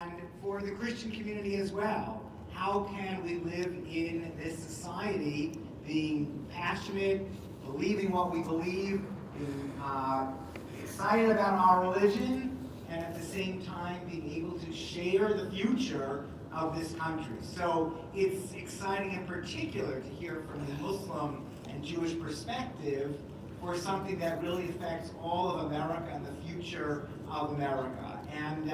And for the Christian community as well. How can we live in this society being passionate, believing what we believe, being excited about our religion, and at the same time being able to share the future of this country. So it's exciting in particular to hear from the Muslim and Jewish perspective for something that really affects all of America and the future of America. And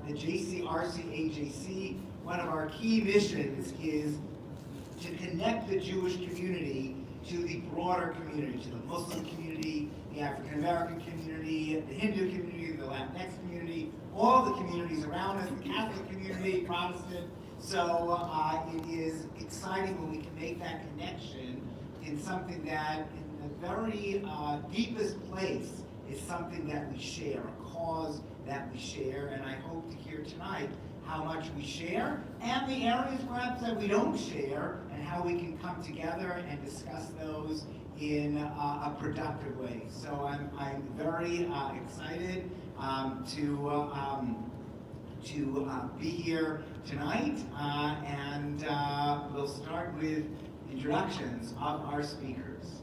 the JCRC-AJC, one of our key missions is to connect the Jewish community to the broader community, to the Muslim community, the African American community, the Hindu community, the Latinx community, all the communities around us, the Catholic community, Protestant. So it is exciting when we can make that connection in something that, in the very deepest place, is something that we share, a cause that we share. And I hope to hear tonight how much we share and the areas perhaps that we don't share, and how we can come together and discuss those in a productive way. So I'm very excited to be here tonight, and we'll start with introductions of our speakers.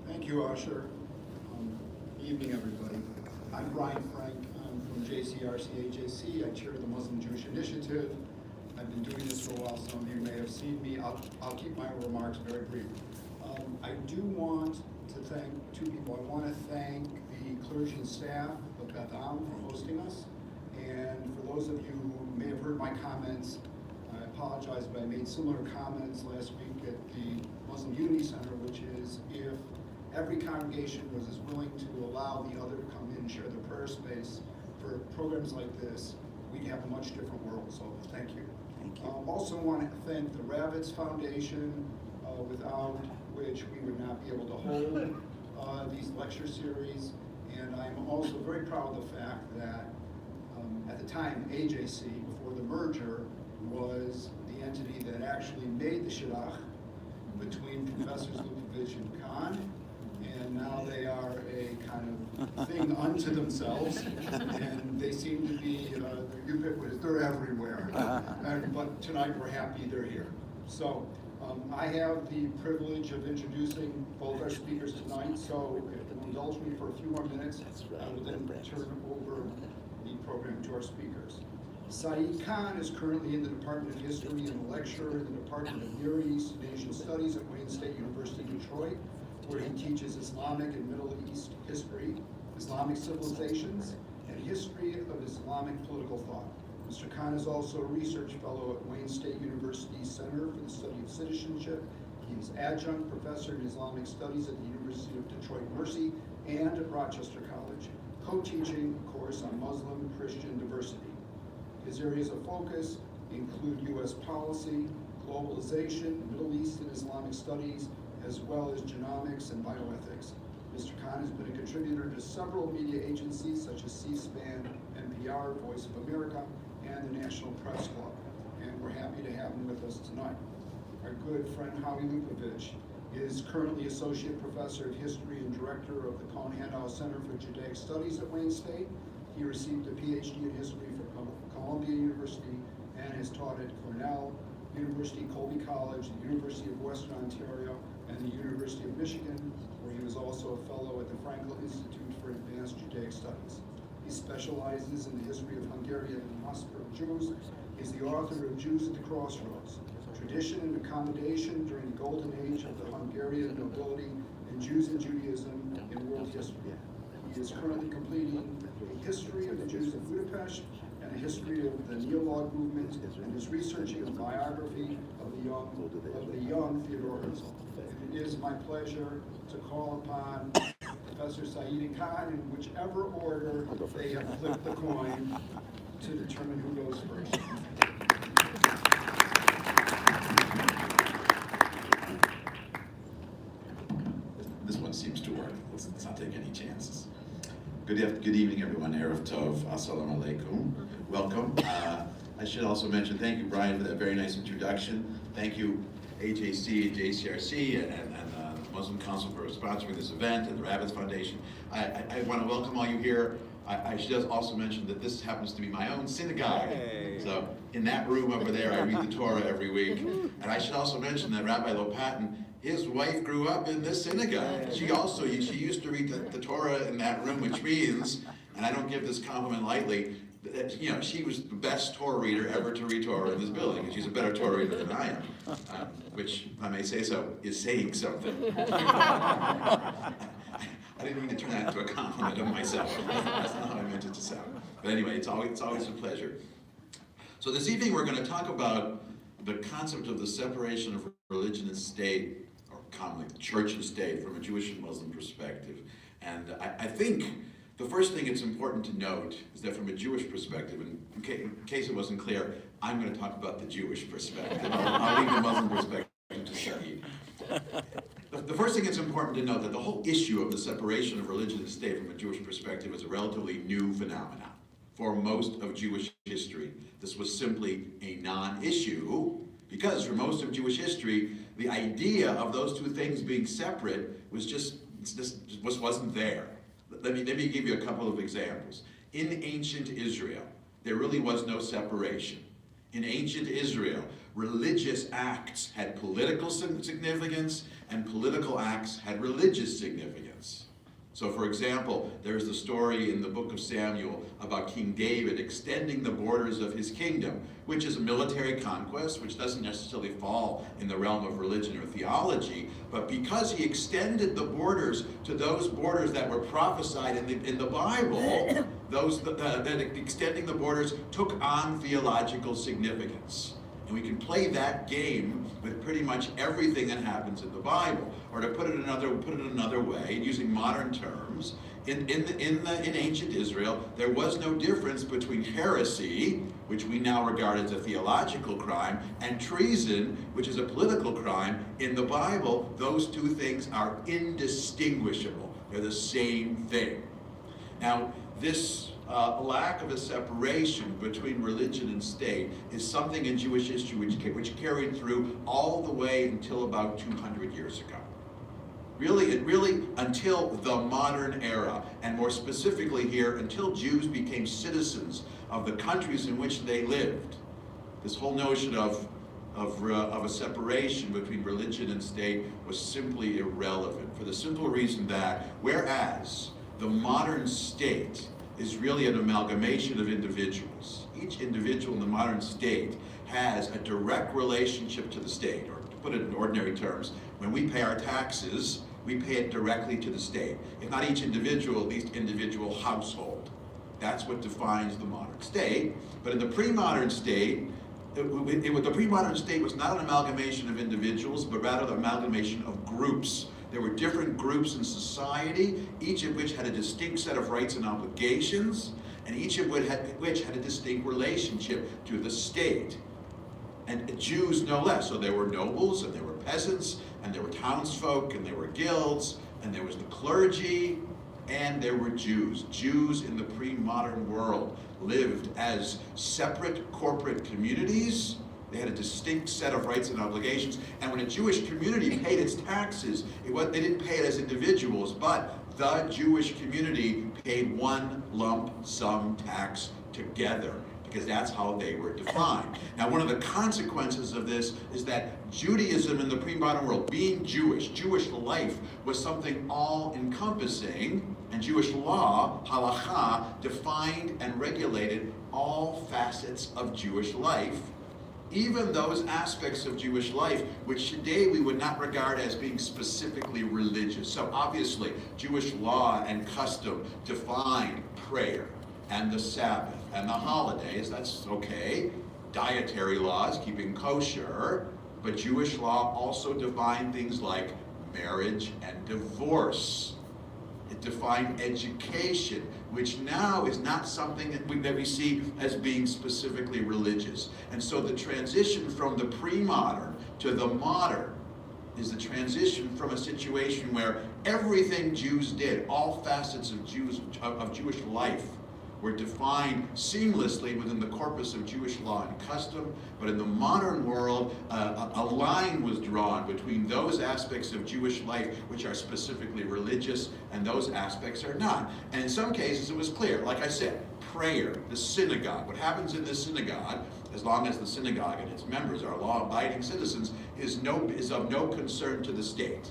Thank you, Usher. Evening, everybody. I'm Brian Frank. I'm from JCRC-AJC. I chair the Muslim Jewish Initiative. I've been doing this for a while. Some of you may have seen me. I'll keep my remarks very brief. I do want to thank two people. I want to thank the clergy and staff of Beth for hosting us. And for those of you who may have heard my comments, I apologize, but I made similar comments last week at the Muslim Unity Center, which is if every congregation was as willing to allow the other to come in and share their prayer space for programs like this, we'd have a much different world. So thank you. Thank you. Also want to thank the Ravitz Foundation, without which we would not be able to hold these lecture series. And I'm also very proud of the fact that at the time, AJC, before the merger, was the entity that actually made the shidduch between Professors Lupovitch and Khan. And now they are a kind of thing unto themselves, and they seem to be ubiquitous. They're everywhere. But tonight we're happy they're here. So I have the privilege of introducing both our speakers tonight. So if you'll indulge me for a few more minutes, I will then turn over the program to our speakers. Saeed Khan is currently in the Department of History and a lecturer in the Department of Near East and Asian Studies at Wayne State University, Detroit, where he teaches Islamic and Middle East history, Islamic civilizations, and history of Islamic political thought. Mr. Khan is also a research fellow at Wayne State University Center for the Study of Citizenship. He is adjunct professor in Islamic Studies at the University of Detroit Mercy and at Rochester College, co-teaching a course on Muslim Christian diversity. His areas of focus include U.S. policy, globalization, Middle East and Islamic studies, as well as genomics and bioethics. Mr. Khan has been a contributor to several media agencies such as C-SPAN, NPR, Voice of America, and the National Press Club. And we're happy to have him with us tonight. Our good friend Howie Lupovitch is currently Associate Professor of History and Director of the Cohen-Handow Center for Judaic Studies at Wayne State. He received a PhD in History from Columbia University and has taught at Cornell, University Colby College, the University of Western Ontario, and the University of Michigan, where he was also a fellow at the Franklin Institute for Advanced Judaic Studies. He specializes in the history of Hungarian diaspora Jews. He's the author of Jews at the Crossroads, Tradition and Accommodation During the Golden Age of the Hungarian Nobility and Jews and Judaism in World History. He is currently completing a history of the Jews of Budapest and a history of the Neo-Log movement, and is researching a biography of the young Theodore Herzl. It is my pleasure to call upon Professor Saeed and Khan, in whichever order they have flipped the coin, to determine who goes first. This one seems to work. Let's not take any chances. Good evening, everyone. Erev Tov. Assalamu alaikum. Welcome. I should also mention, thank you, Brian, for that very nice introduction. Thank you, AJC, JCRC, and the Muslim Council for sponsoring this event, and the Ravitz Foundation. I want to welcome all you here I should also mention that this happens to be my own synagogue. Hey. So in that room over there, I read the Torah every week. And I should also mention that Rabbi Lopatin, his wife grew up in this synagogue. She used to read the Torah in that room, which means, and I don't give this compliment lightly, that, you know, she was the best Torah reader ever to read Torah in this building, and she's a better Torah reader than I am, which, if I may say so, is saying something. I didn't mean to turn that into a compliment of myself. That's not how I meant it to sound. But anyway, it's always a pleasure. So this evening we're going to talk about the concept of the separation of religion and state, or commonly church and state, from a Jewish and Muslim perspective. And I think the first thing it's important to note is that from a Jewish perspective, and in case it wasn't clear, I'm going to talk about the Jewish perspective. I'll leave the Muslim perspective to Saeed. The first thing it's important to note that the whole issue of the separation of religion and state from a Jewish perspective is a relatively new phenomenon. For most of Jewish history, this was simply a non-issue, because for most of Jewish history, the idea of those two things being separate wasn't there. Let me give you a couple of examples. In ancient Israel, there really was no separation. In ancient Israel, religious acts had political significance, and political acts had religious significance. So for example, there's the story in the book of Samuel about King David extending the borders of his kingdom, which is a military conquest, which doesn't necessarily fall in the realm of religion or theology, but because he extended the borders to those borders that were prophesied in the Bible, that extending the borders took on theological significance. And we can play that game with pretty much everything that happens in the Bible. Or to put it another way, using modern terms, in ancient Israel, there was no difference between heresy, which we now regard as a theological crime, and treason, which is a political crime. In the Bible, those two things are indistinguishable. They're the same thing. Now, this lack of a separation between religion and state is something in Jewish history which carried through all the way until about 200 years ago. Really until the modern era, and more specifically here, until Jews became citizens of the countries in which they lived. This whole notion of a separation between religion and state was simply irrelevant, for the simple reason that whereas the modern state is really an amalgamation of individuals. Each individual in the modern state has a direct relationship to the state, or to put it in ordinary terms, when we pay our taxes, we pay it directly to the state. If not each individual, at least individual household. That's what defines the modern state. But in the pre-modern state, the pre-modern state was not an amalgamation of individuals, but rather an amalgamation of groups. There were different groups in society, each of which had a distinct set of rights and obligations, and each of which had a distinct relationship to the state. And Jews no less. So there were nobles, and there were peasants, and there were townsfolk, and there were guilds, and there was the clergy, and there were Jews. Jews in the pre-modern world lived as separate corporate communities. They had a distinct set of rights and obligations. And when a Jewish community paid its taxes, they didn't pay it as individuals, but the Jewish community paid one lump sum tax together, because that's how they were defined. Now, one of the consequences of this is that Judaism in the pre-modern world, being Jewish life was something all-encompassing, and Jewish law, halakha, defined and regulated all facets of Jewish life, even those aspects of Jewish life which today we would not regard as being specifically religious. So obviously, Jewish law and custom defined prayer and the Sabbath and the holidays. That's okay. Dietary laws, keeping kosher. But Jewish law also defined things like marriage and divorce. It defined education, which now is not something that we see as being specifically religious. And so the transition from the pre-modern to the modern is the transition from a situation where everything Jews did, all facets of Jewish life, were defined seamlessly within the corpus of Jewish law and custom, but in the modern world, a line was drawn between those aspects of Jewish life which are specifically religious and those aspects are not. And in some cases it was clear, like I said, prayer, the synagogue. What happens in the synagogue, as long as the synagogue and its members are law-abiding citizens, is of no concern to the state.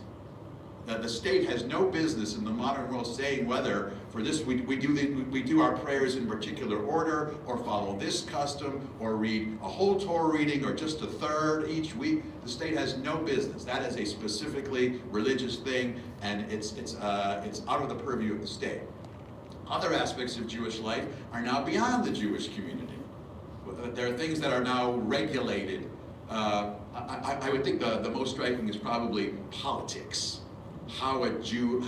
The state has no business in the modern world saying whether for this we do our prayers in particular order, or follow this custom, or read a whole Torah reading, or just a third each week. The state has no business. That is a specifically religious thing, and it's out of the purview of the state. Other aspects of Jewish life are now beyond the Jewish community. There are things that are now regulated. I would think the most striking is probably politics. How a Jew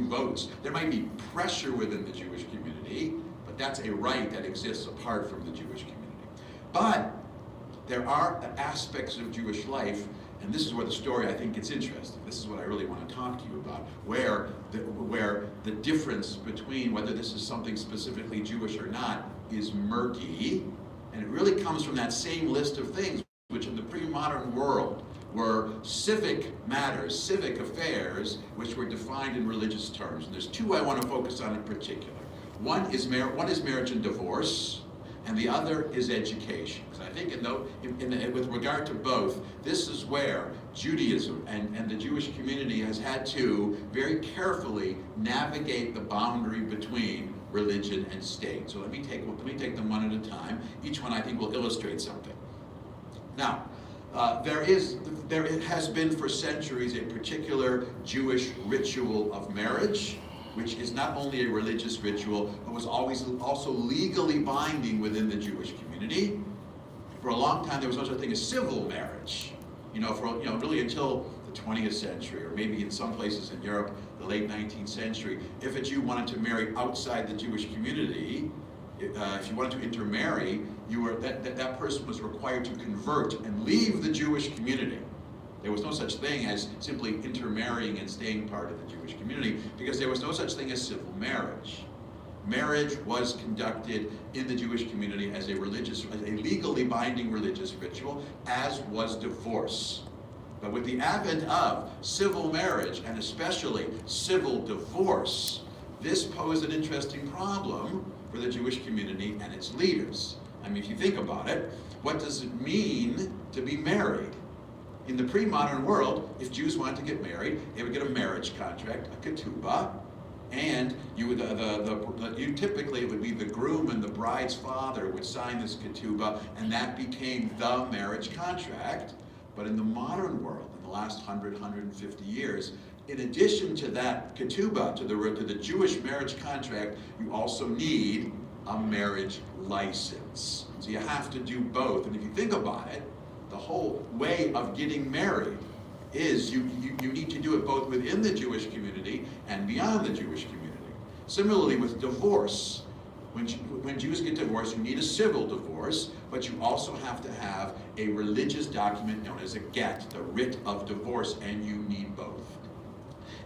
votes. There might be pressure within the Jewish community, but that's a right that exists apart from the Jewish community. But there are aspects of Jewish life, and this is where the story I think gets interesting. This is what I really want to talk to you about, where the difference between whether this is something specifically Jewish or not is murky, and it really comes from that same list of things which in the pre-modern world were civic matters, civic affairs, which were defined in religious terms. And there's two I want to focus on in particular. One is marriage and divorce, and the other is education. Because I think with regard to both, this is where Judaism and the Jewish community has had to very carefully navigate the boundary between religion and state. So let me take them one at a time. Each one I think will illustrate something. Now, there has been for centuries a particular Jewish ritual of marriage, which is not only a religious ritual, but was always also legally binding within the Jewish community. For a long time, there was no such thing as civil marriage. Really until the 20th century, or maybe in some places in Europe, the late 19th century. If a Jew wanted to marry outside the Jewish community, if you wanted to intermarry, that person was required to convert and leave the Jewish community. There was no such thing as simply intermarrying and staying part of the Jewish community, because there was no such thing as civil marriage. Marriage was conducted in the Jewish community as a legally binding religious ritual, as was divorce. But with the advent of civil marriage, and especially civil divorce, this posed an interesting problem for the Jewish community and its leaders. I mean, if you think about it, what does it mean to be married? In the pre-modern world, if Jews wanted to get married, they would get a marriage contract, a ketubah, and typically it would be the groom and the bride's father would sign this ketubah, and that became the marriage contract. But in the modern world, in the last 100, 150 years, in addition to that ketubah, to the Jewish marriage contract, you also need a marriage license. So you have to do both. And if you think about it, the whole way of getting married is you need to do it both within the Jewish community and beyond the Jewish community. Similarly with divorce, when Jews get divorced, you need a civil divorce, but you also have to have a religious document known as a get, the writ of divorce, and you need both.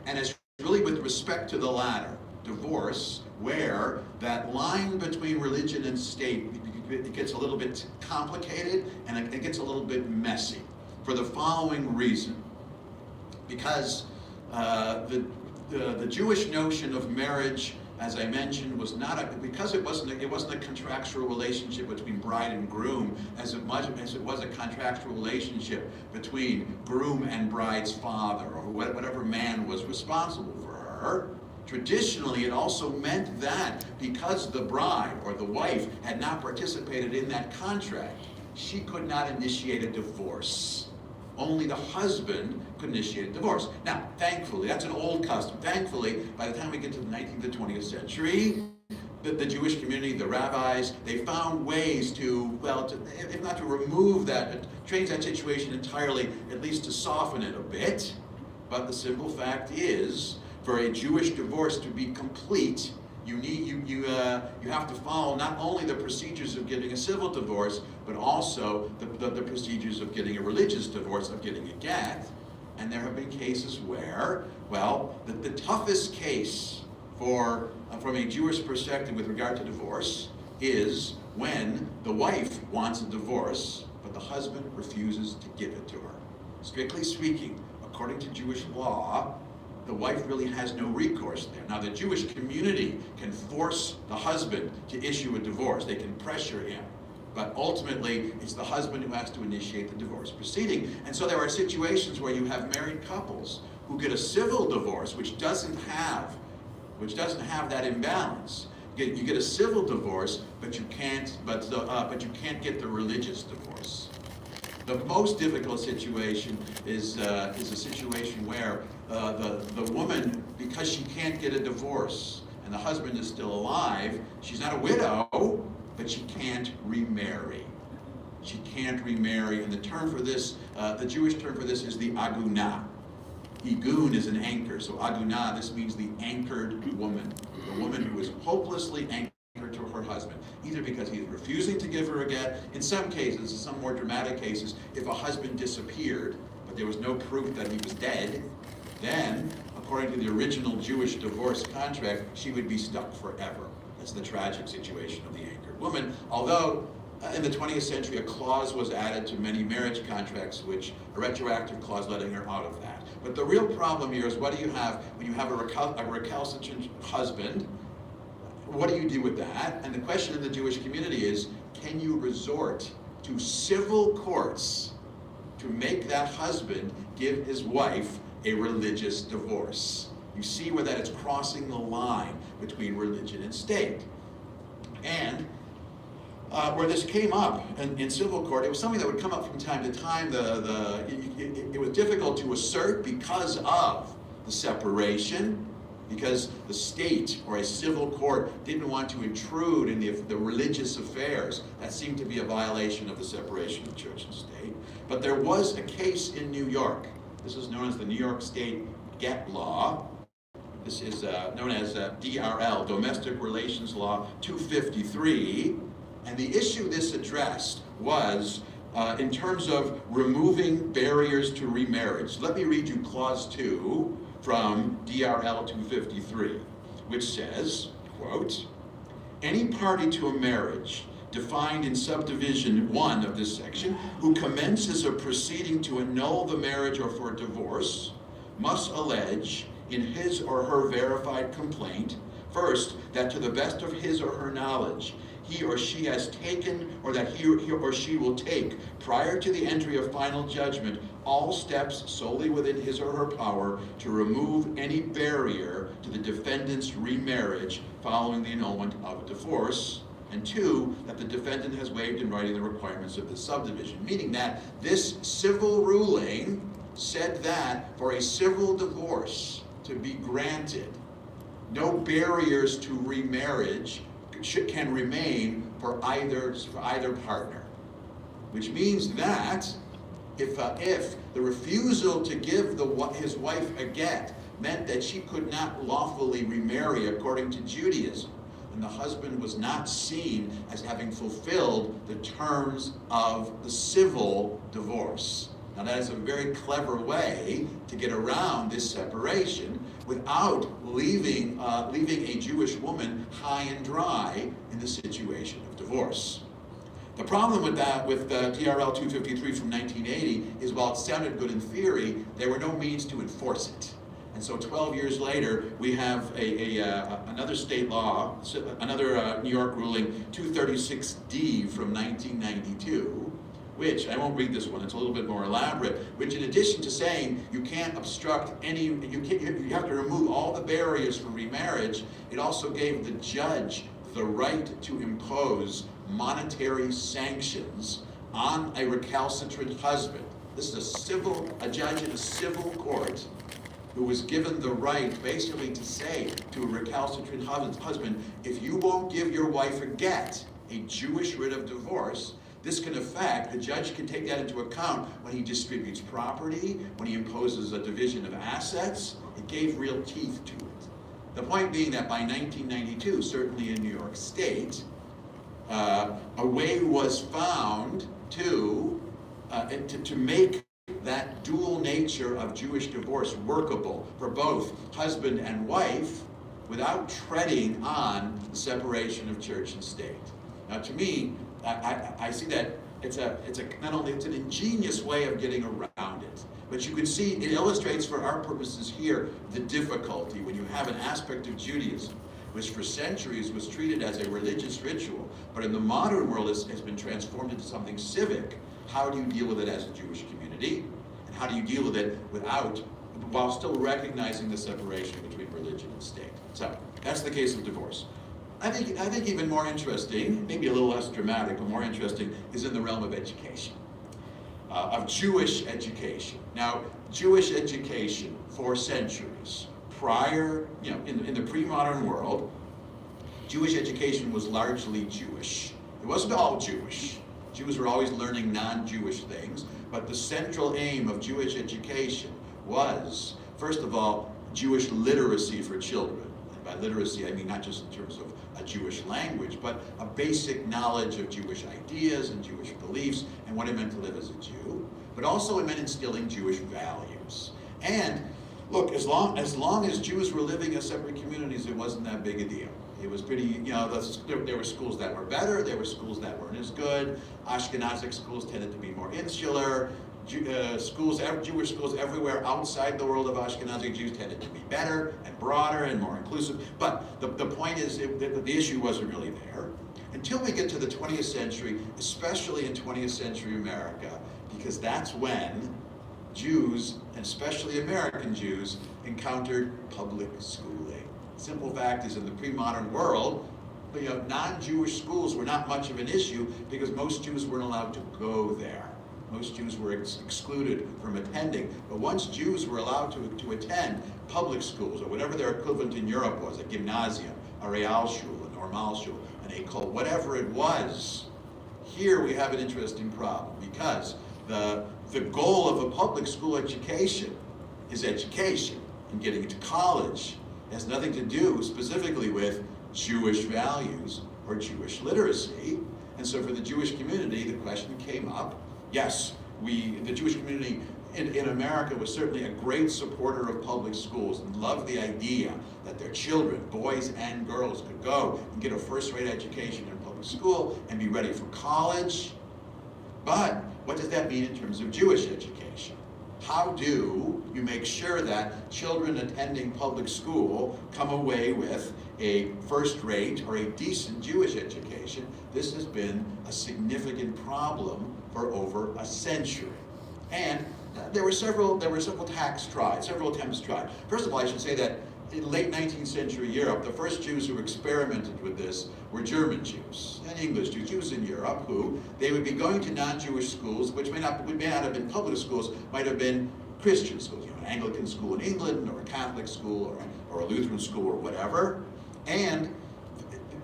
And it's really with respect to the latter, divorce, where that line between religion and state, it gets a little bit complicated and it gets a little bit messy for the following reason. Because the Jewish notion of marriage, as I mentioned, was because it wasn't a contractual relationship between bride and groom as much as it was a contractual relationship between groom and bride's father, or whatever man was responsible for her. Traditionally, it also meant that because the bride or the wife had not participated in that contract, she could not initiate a divorce. Only the husband could initiate a divorce. Now, thankfully, that's an old custom. Thankfully, by the time we get to the 19th and 20th century, the Jewish community, the rabbis, they found ways to, if not to remove that, change that situation entirely, at least to soften it a bit. But the simple fact is, for a Jewish divorce to be complete, you have to follow not only the procedures of getting a civil divorce, but also the procedures of getting a religious divorce, of getting a get. And there have been cases where, the toughest case from a Jewish perspective with regard to divorce is when the wife wants a divorce, but the husband refuses to give it to her. Strictly speaking, according to Jewish law, the wife really has no recourse there. Now, the Jewish community can force the husband to issue a divorce. They can pressure him. But ultimately, it's the husband who has to initiate the divorce proceeding. And so there are situations where you have married couples who get a civil divorce, which doesn't have that imbalance. You get a civil divorce, but you can't get the religious divorce. The most difficult situation is a situation where the woman, because she can't get a divorce and the husband is still alive, she's not a widow, but she can't remarry. She can't remarry, and the term for this, the Jewish term for this is the agunah. Igun is an anchor, so agunah, this means the anchored woman. The woman who is hopelessly anchored to her husband, either because he's refusing to give her a get. In some cases, in some more dramatic cases, if a husband disappeared, but there was no proof that he was dead, then, according to the original Jewish divorce contract, she would be stuck forever. That's the tragic situation of the anchored woman. Although, in the 20th century, a clause was added to many marriage contracts, a retroactive clause letting her out of that. But the real problem here is, what do you have when you have a recalcitrant husband? What do you do with that? And the question in the Jewish community is, can you resort to civil courts to make that husband give his wife a religious divorce? You see where that is crossing the line between religion and state. And where this came up in civil court, it was something that would come up from time to time. It was difficult to assert because of the separation, because the state or a civil court didn't want to intrude in the religious affairs. That seemed to be a violation of the separation of church and state. But there was a case in New York. This is known as the New York State Get Law. This is known as DRL, Domestic Relations Law 253. And the issue this addressed was in terms of removing barriers to remarriage. Let me read you Clause 2 from DRL 253, which says, quote, any party to a marriage defined in subdivision 1 of this section who commences a proceeding to annul the marriage or for divorce must allege in his or her verified complaint, first, that to the best of his or her knowledge, he or she has taken, or that he or she will take, prior to the entry of final judgment, all steps solely within his or her power to remove any barrier to the defendant's remarriage following the annulment of a divorce, and 2, that the defendant has waived in writing the requirements of the subdivision, meaning that this civil ruling said that for a civil divorce to be granted, no barriers to remarriage can remain for either partner, which means that if the refusal to give his wife a get meant that she could not lawfully remarry according to Judaism, and the husband was not seen as having fulfilled the terms of the civil divorce. Now that is a very clever way to get around this separation without leaving a Jewish woman high and dry in the situation of divorce. The problem with that, with DRL 253 from 1980, is while it sounded good in theory, there were no means to enforce it. And so 12 years later, we have another state law, another New York ruling, 236D from 1992, which, I won't read this one, it's a little bit more elaborate, which in addition to saying you can't obstruct you have to remove all the barriers for remarriage, it also gave the judge the right to impose monetary sanctions on a recalcitrant husband. This is a judge in a civil court who was given the right basically to say to a recalcitrant husband, if you won't give your wife a get, a Jewish writ of divorce, this can affect, the judge can take that into account when he distributes property, when he imposes a division of assets. It gave real teeth to it. The point being that by 1992, certainly in New York State, a way was found to make that dual nature of Jewish divorce workable for both husband and wife, without treading on the separation of church and state. Now, to me, I see that it's not only it's an ingenious way of getting around it, but you can see it illustrates for our purposes here the difficulty when you have an aspect of Judaism which for centuries was treated as a religious ritual, but in the modern world has been transformed into something civic. How do you deal with it as a Jewish community? And how do you deal with it while still recognizing the separation between religion and state? So that's the case of divorce. I think even more interesting, maybe a little less dramatic, but more interesting, is in the realm of education, of Jewish education. Now, Jewish education for centuries prior, in the pre-modern world, Jewish education was largely Jewish. It wasn't all Jewish. Jews were always learning non-Jewish things, but the central aim of Jewish education was, first of all, Jewish literacy for children. And by literacy, I mean not just in terms of a Jewish language, but a basic knowledge of Jewish ideas and Jewish beliefs and what it meant to live as a Jew. But also it meant instilling Jewish values. And look, as long as Jews were living as separate communities, it wasn't that big a deal. It was pretty, there were schools that were better, there were schools that weren't as good. Ashkenazic schools tended to be more insular. Jewish schools everywhere outside the world of Ashkenazi Jews tended to be better and broader and more inclusive. But the point is that the issue wasn't really there until we get to the 20th century, especially in 20th century America, because that's when Jews, and especially American Jews, encountered public schooling. Simple fact is, in the pre-modern world, non-Jewish schools were not much of an issue because most Jews weren't allowed to go there. Most Jews were excluded from attending. But once Jews were allowed to attend public schools, or whatever their equivalent in Europe was, a gymnasium, a Realschule, a Normalschule, an École, whatever it was, here we have an interesting problem, because the goal of a public school education is education, and getting into college. It has nothing to do specifically with Jewish values or Jewish literacy. And so for the Jewish community, the question came up. Yes, the Jewish community in America was certainly a great supporter of public schools and loved the idea that their children, boys and girls, could go and get a first-rate education in public school and be ready for college. But what does that mean in terms of Jewish education? How do you make sure that children attending public school come away with a first-rate or a decent Jewish education? This has been a significant problem for over a century. And there were several attempts tried. First of all, I should say that in late 19th century Europe, the first Jews who experimented with this were German Jews and English Jews, Jews in Europe, who they would be going to non-Jewish schools, which may not have been public schools, might have been Christian schools, an Anglican school in England, or a Catholic school, or a Lutheran school, or whatever. And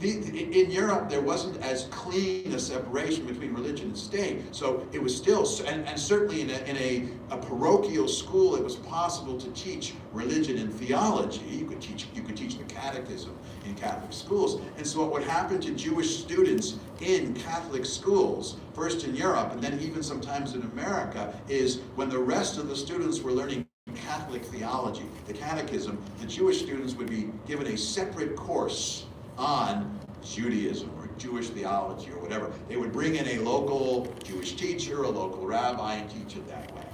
in Europe, there wasn't as clean a separation between religion and state. So it was still, and certainly in a parochial school, it was possible to teach religion and theology. You could teach the catechism in Catholic schools. And so what would happen to Jewish students in Catholic schools, first in Europe and then even sometimes in America, is when the rest of the students were learning Catholic theology, the catechism, the Jewish students would be given a separate course on Judaism or Jewish theology or whatever. They would bring in a local Jewish teacher, a local rabbi, and teach it that way.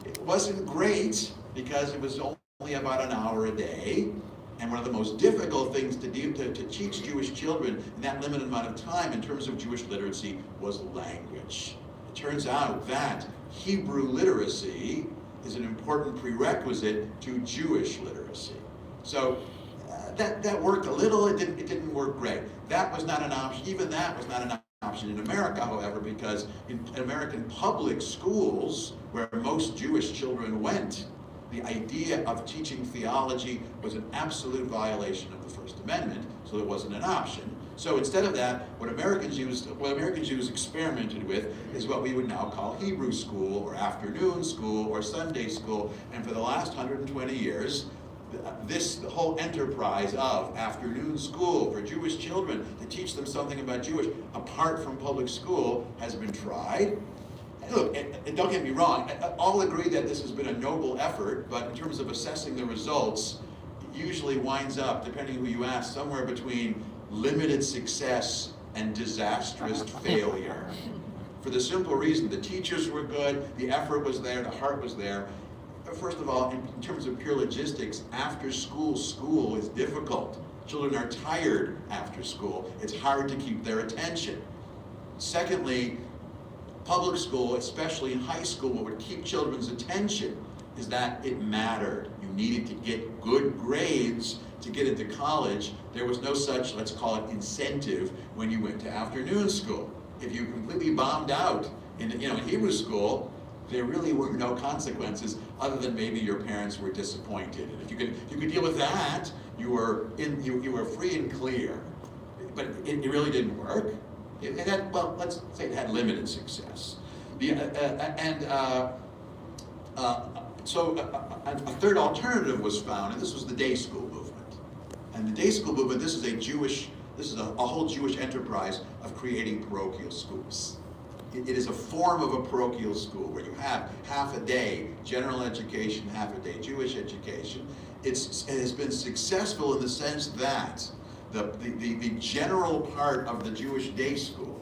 It wasn't great because it was only about an hour a day, and one of the most difficult things to teach Jewish children in that limited amount of time in terms of Jewish literacy was language. It turns out that Hebrew literacy is an important prerequisite to Jewish literacy. So that worked a little. It didn't work great. That was not an option. Even that was not an option in America, however, because in American public schools, where most Jewish children went, the idea of teaching theology was an absolute violation of the First Amendment, so it wasn't an option. So instead of that, what American Jews experimented with is what we would now call Hebrew school, or afternoon school, or Sunday school. And for the last 120 years, the whole enterprise of afternoon school for Jewish children to teach them something about Jewish apart from public school has been tried. And look, and don't get me wrong, all agree that this has been a noble effort, but in terms of assessing the results, usually winds up, depending who you ask, somewhere between limited success and disastrous failure. For the simple reason, the teachers were good, the effort was there, the heart was there. First of all, in terms of pure logistics, after school is difficult. Children are tired after school. It's hard to keep their attention. Secondly, public school, especially in high school, what would keep children's attention is that it mattered. You needed to get good grades to get into college. There was no such, let's call it, incentive when you went to afternoon school. If you completely bombed out in Hebrew school, there really were no consequences other than maybe your parents were disappointed. And if you could deal with that, you were free and clear. But it really didn't work. It had, well, let's say it had limited success. So a third alternative was found, and this was the day school movement. And the day school movement, this is a whole Jewish enterprise of creating parochial schools. It is a form of a parochial school where you have half a day general education, half a day Jewish education. It has been successful in the sense that the general part of the Jewish day school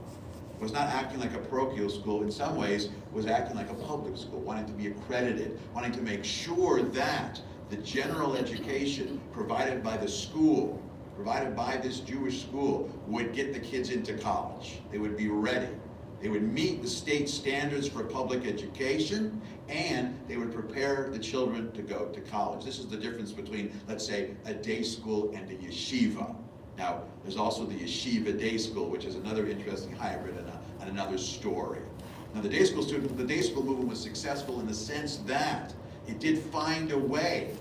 was not acting like a parochial school. In some ways, was acting like a public school, wanting to be accredited, wanting to make sure that the general education provided by the school, provided by this Jewish school, would get the kids into college. They would be ready. They would meet the state standards for public education, and they would prepare the children to go to college. This is the difference between, let's say, a day school and a yeshiva. Now, there's also the yeshiva day school, which is another interesting hybrid and another story. Now, the day school movement was successful in the sense that it did find a way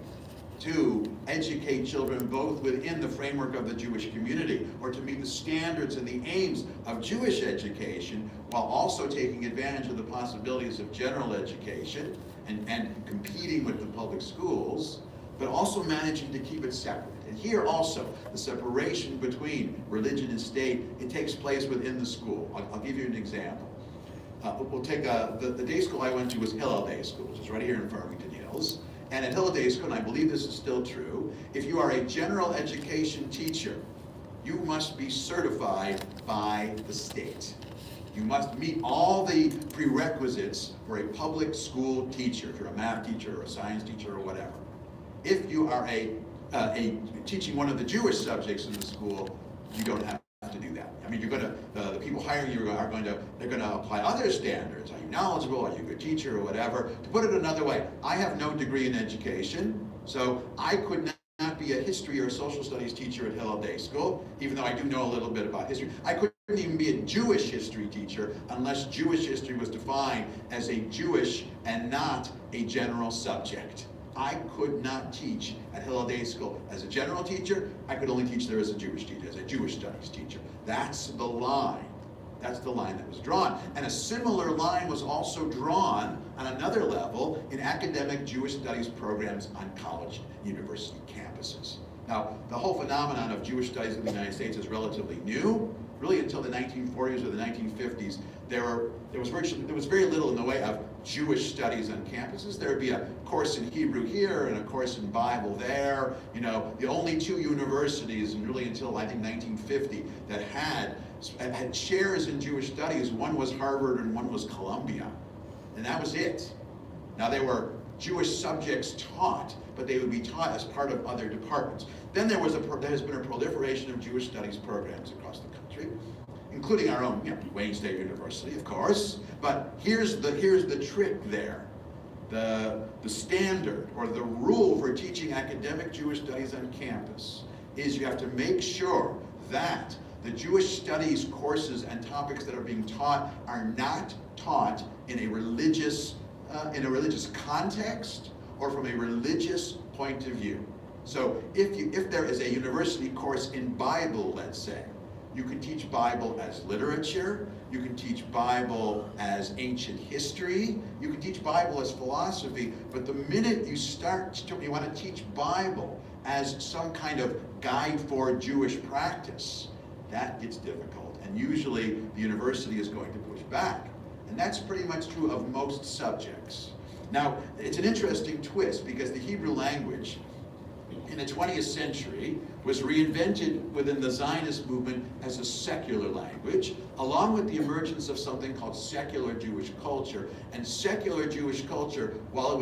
to educate children both within the framework of the Jewish community, or to meet the standards and the aims of Jewish education, while also taking advantage of the possibilities of general education and competing with the public schools, but also managing to keep it separate. And here also, the separation between religion and state, it takes place within the school. I'll give you an example. We'll take the day school I went to was Hillel Day School, which is right here in Farmington Hills. And at Hillel Day School, and I believe this is still true, if you are a general education teacher, you must be certified by the state. You must meet all the prerequisites for a public school teacher, if you're a math teacher or a science teacher or whatever. If you are teaching one of the Jewish subjects in the school, you don't have to do that. I mean, the people hiring you they're going to apply other standards. Are you knowledgeable? Are you a good teacher or whatever? To put it another way, I have no degree in education, so I could not be a history or social studies teacher at Hillel Day School, even though I do know a little bit about history. I couldn't even be a Jewish history teacher unless Jewish history was defined as a Jewish and not a general subject. I could not teach at Hillel Day School as a general teacher. I could only teach there as a Jewish teacher, as a Jewish studies teacher. That's the line. That's the line that was drawn. And a similar line was also drawn on another level in academic Jewish studies programs on college university campuses. Now, the whole phenomenon of Jewish studies in the United States is relatively new. Really, until the 1940s or the 1950s, there was very little in the way of Jewish studies on campuses. There would be a course in Hebrew here and a course in Bible there. You know, the only two universities, and really until I think 1950, that had shares in Jewish studies, one was Harvard and one was Columbia, and that was it. Now, they were Jewish subjects taught, but they would be taught as part of other departments. Then there has been a proliferation of Jewish studies programs across the country, including our own, Wayne State University, of course. But here's the trick there. The standard or the rule for teaching academic Jewish studies on campus is you have to make sure that the Jewish studies courses and topics that are being taught are not taught in a religious context or from a religious point of view. So if there is a university course in Bible, let's say, you can teach Bible as literature, you can teach Bible as ancient history, you can teach Bible as philosophy, but the minute you want to teach Bible as some kind of guide for Jewish practice, that gets difficult. And usually the university is going to push back. And that's pretty much true of most subjects. Now, it's an interesting twist because the Hebrew language, in the 20th century was reinvented within the Zionist movement as a secular language, along with the emergence of something called secular Jewish culture. And secular Jewish culture, while it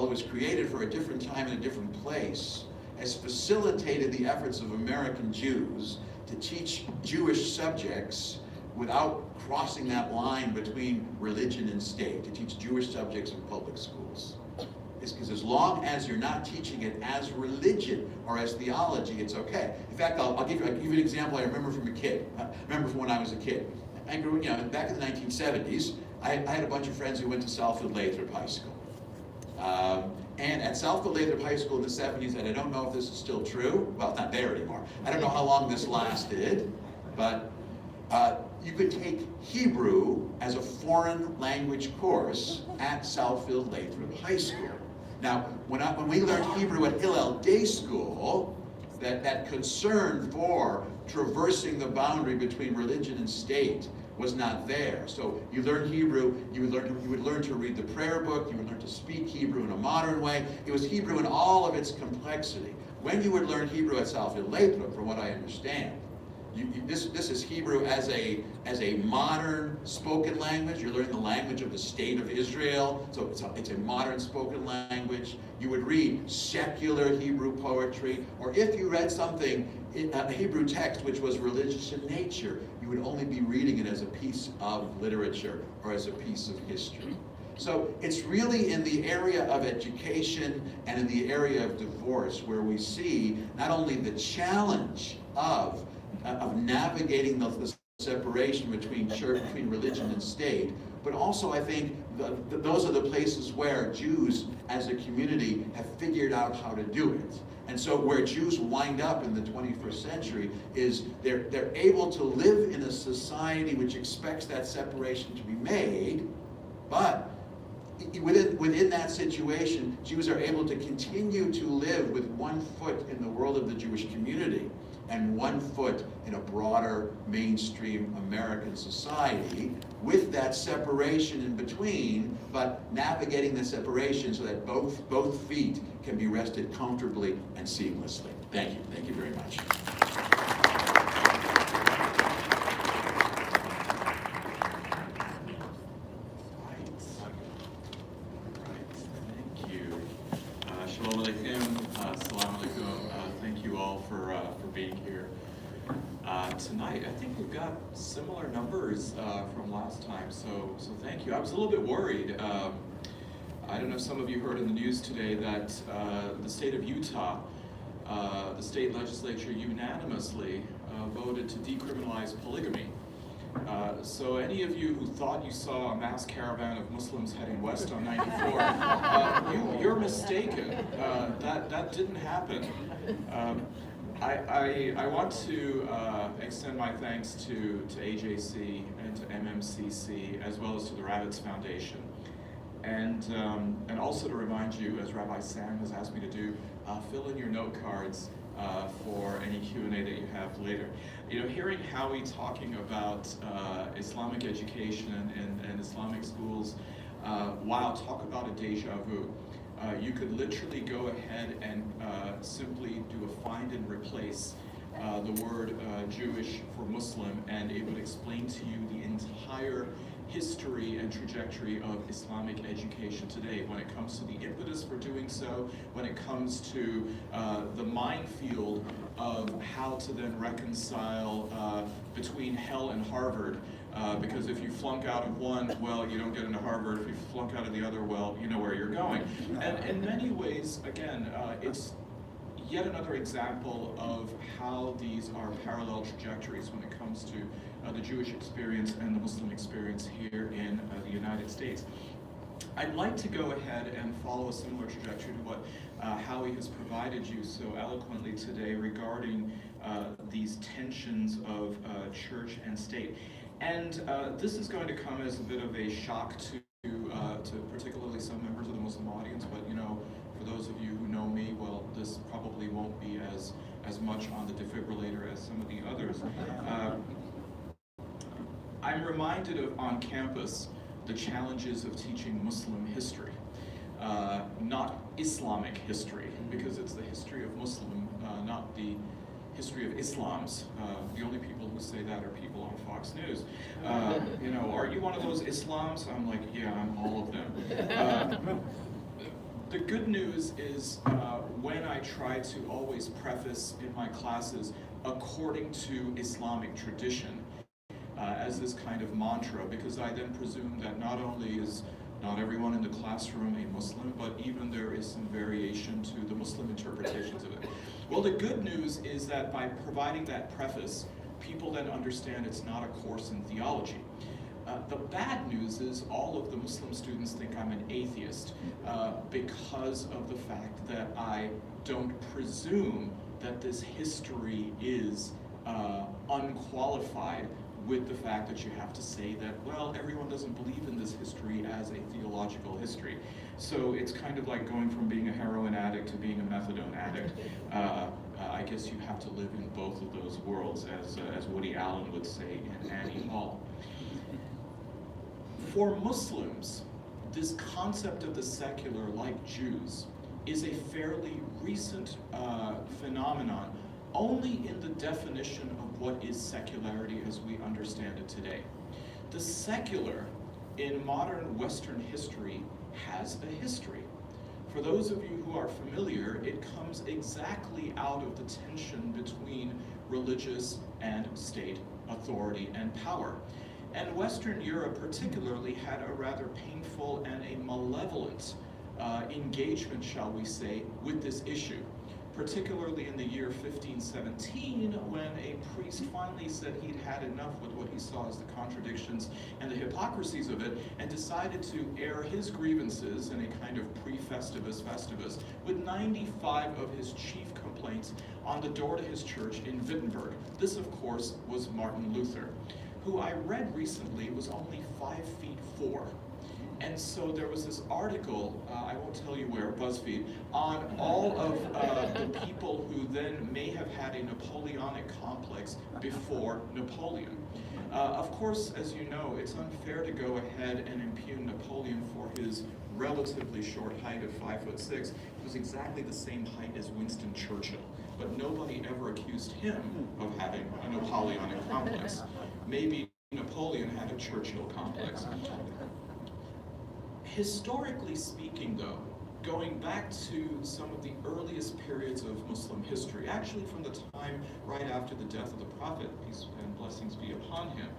was created for a different time and a different place, has facilitated the efforts of American Jews to teach Jewish subjects without crossing that line between religion and state, to teach Jewish subjects in public schools. It's because as long as you're not teaching it as religion or as theology, it's okay. In fact, I'll give you an example I remember from when I was a kid. I grew, back in the 1970s, I had a bunch of friends who went to Southfield Lathrop High School. And at Southfield Lathrop High School in the 70s, and I don't know if this is still true, well, it's not there anymore. I don't know how long this lasted, but you could take Hebrew as a foreign language course at Southfield Lathrop High School. Now, when we learned Hebrew at Hillel Day School, that concern for traversing the boundary between religion and state was not there. So you learn Hebrew, you would learn to read the prayer book, you would learn to speak Hebrew in a modern way. It was Hebrew in all of its complexity. When you would learn Hebrew at Southfield Lathrop, from what I understand, this is Hebrew as a modern spoken language. You're learning the language of the state of Israel, so it's a modern spoken language. You would read secular Hebrew poetry, or if you read something, a Hebrew text which was religious in nature, you would only be reading it as a piece of literature or as a piece of history. So it's really in the area of education and in the area of divorce where we see not only the challenge of navigating the separation between church, between religion and state, but also I think those are the places where Jews as a community have figured out how to do it. And so where Jews wind up in the 21st century is they're able to live in a society which expects that separation to be made, but within that situation, Jews are able to continue to live with one foot in the world of the Jewish community and one foot in a broader mainstream American society with that separation in between, but navigating the separation so that both feet can be rested comfortably and seamlessly. Thank you. Thank you very much. Shalom Aleichem, Salam Alaikum. Thank you all for being here tonight. I think we've got similar numbers from last time, so thank you. I was a little bit worried. I don't know if some of you heard in the news today that the state of Utah, the state legislature unanimously voted to decriminalize polygamy. So any of you who thought you saw a mass caravan of Muslims heading west on 94, you're mistaken. That didn't happen. I want to extend my thanks to AJC and to MMCC as well as to the Ravitz Foundation, and also to remind you, as Rabbi Sam has asked me to do, fill in your note cards for any Q&A that you have later. Hearing Howie talking about Islamic education and Islamic schools, wow, talk about a deja vu. You could literally go ahead and simply do a find and replace the word Jewish for Muslim, and it would explain to you the entire history and trajectory of Islamic education today, when it comes to the impetus for doing so, when it comes to the minefield of how to then reconcile between hell and Harvard, because if you flunk out of one, well, you don't get into Harvard. If you flunk out of the other, well, you know where you're going. And in many ways, again, it's yet another example of how these are parallel trajectories when it comes to the Jewish experience and the Muslim experience here in the United States. I'd like to go ahead and follow a similar trajectory to what Howie has provided you so eloquently today regarding these tensions of church and state. And this is going to come as a bit of a shock to particularly some members of the Muslim audience, but for those of you who know me, well, this probably won't be as much on the defibrillator as some of the others. I'm reminded of, on campus, the challenges of teaching Muslim history, not Islamic history. because it's the history of Muslim, not the history of Islam's. The only people who say that are people on Fox News. You know, are you one of those Islams? I'm like, yeah, I'm all of them. The good news is when I try to always preface in my classes according to Islamic tradition as this kind of mantra, because I then presume that not only is not everyone in the classroom a Muslim, but even there is some variation to the Muslim interpretations of it. Well, the good news is that by providing that preface, people then understand it's not a course in theology. The bad news is all of the Muslim students think I'm an atheist because of the fact that I don't presume that this history is unqualified with the fact that you have to say that, well, everyone doesn't believe in this history as a theological history. So it's kind of like going from being a heroin addict to being a methadone addict. I guess you have to live in both of those worlds, as Woody Allen would say in Annie Hall. For Muslims, this concept of the secular, like Jews, is a fairly recent phenomenon, only in the definition of what is secularity as we understand it today. The secular in modern Western history has a history. For those of you who are familiar, it comes exactly out of the tension between religious and state authority and power. And Western Europe particularly had a rather painful and a malevolent engagement, shall we say, with this issue. Particularly in the year 1517, when a priest finally said he'd had enough with what he saw as the contradictions and the hypocrisies of it, and decided to air his grievances in a kind of pre-Festivus Festivus, with 95 of his chief complaints on the door to his church in Wittenberg. This, of course, was Martin Luther, who I read recently was only 5'4". And so there was this article, I won't tell you where, BuzzFeed, on all of the people who then may have had a Napoleonic complex before Napoleon. Of course, as you know, it's unfair to go ahead and impugn Napoleon for his relatively short height of 5'6". He was exactly the same height as Winston Churchill, but nobody ever accused him of having a Napoleonic complex. Maybe Napoleon had a Churchill complex. Historically speaking, though, going back to some of the earliest periods of Muslim history, actually from the time right after the death of the Prophet, peace and blessings be upon him,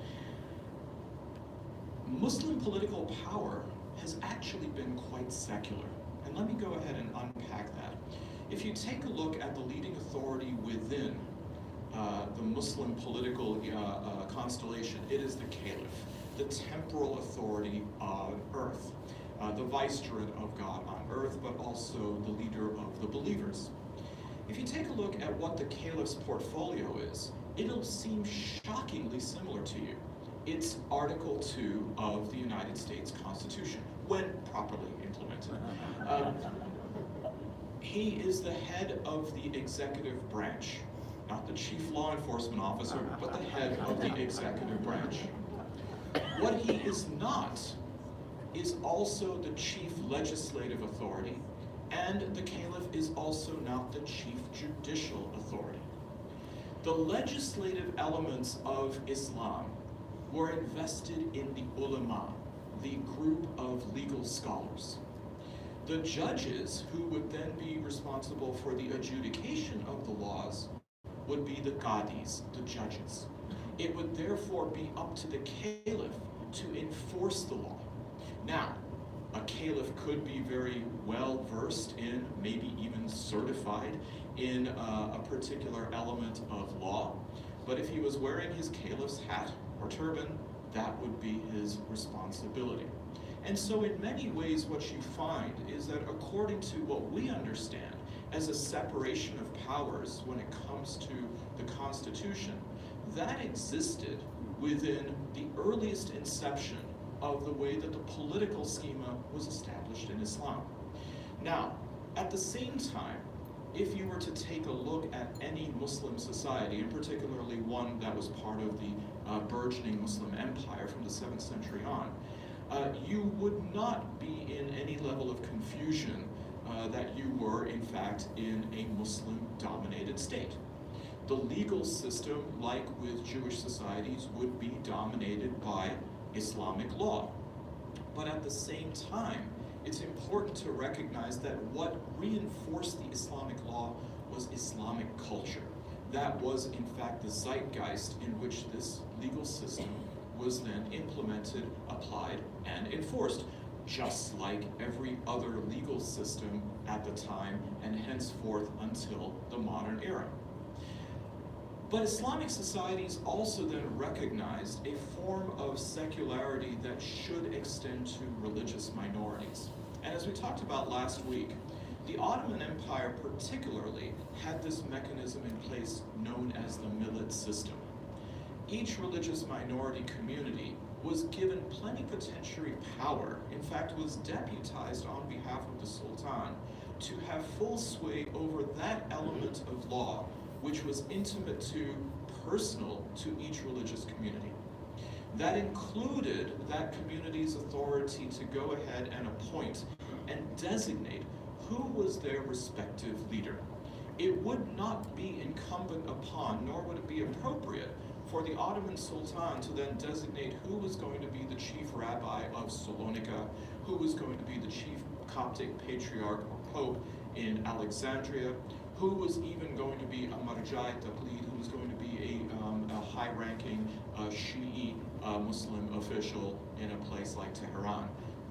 Muslim political power has actually been quite secular. And let me go ahead and unpack that. If you take a look at the leading authority within the Muslim political constellation, it is the caliph, the temporal authority on earth. The vicegerent of God on earth, but also the leader of the believers. If you take a look at what the caliph's portfolio is, it'll seem shockingly similar to you. It's Article 2 of the United States Constitution, when properly implemented. He is the head of the executive branch, not the chief law enforcement officer, but the head of the executive branch. What he is not is also the chief legislative authority, and the caliph is also not the chief judicial authority. The legislative elements of Islam were invested in the ulama, the group of legal scholars. The judges, who would then be responsible for the adjudication of the laws, would be the qadis, the judges. It would therefore be up to the caliph to enforce the law. Now, a caliph could be very well versed in, maybe even certified in a particular element of law, but if he was wearing his caliph's hat or turban, that would be his responsibility. And so in many ways what you find is that according to what we understand as a separation of powers when it comes to the Constitution, that existed within the earliest inception of the way that the political schema was established in Islam. Now, at the same time, if you were to take a look at any Muslim society, and particularly one that was part of the burgeoning Muslim empire from the 7th century on, you would not be in any level of confusion that you were, in fact, in a Muslim-dominated state. The legal system, like with Jewish societies, would be dominated by Islamic law. But at the same time, it's important to recognize that what reinforced the Islamic law was Islamic culture. That was, in fact, the zeitgeist in which this legal system was then implemented, applied, and enforced, just like every other legal system at the time and henceforth until the modern era. But Islamic societies also then recognized a form of secularity that should extend to religious minorities. And as we talked about last week, the Ottoman Empire particularly had this mechanism in place known as the millet system. Each religious minority community was given plenipotentiary power, in fact was deputized on behalf of the Sultan to have full sway over that element of law which was intimate to, personal to each religious community. That included that community's authority to go ahead and appoint and designate who was their respective leader. It would not be incumbent upon, nor would it be appropriate, for the Ottoman Sultan to then designate who was going to be the chief rabbi of Salonika, who was going to be the chief Coptic patriarch or pope in Alexandria, who was even going to be a marjai taqlid, who was going to be a high-ranking Shi'i Muslim official in a place like Tehran.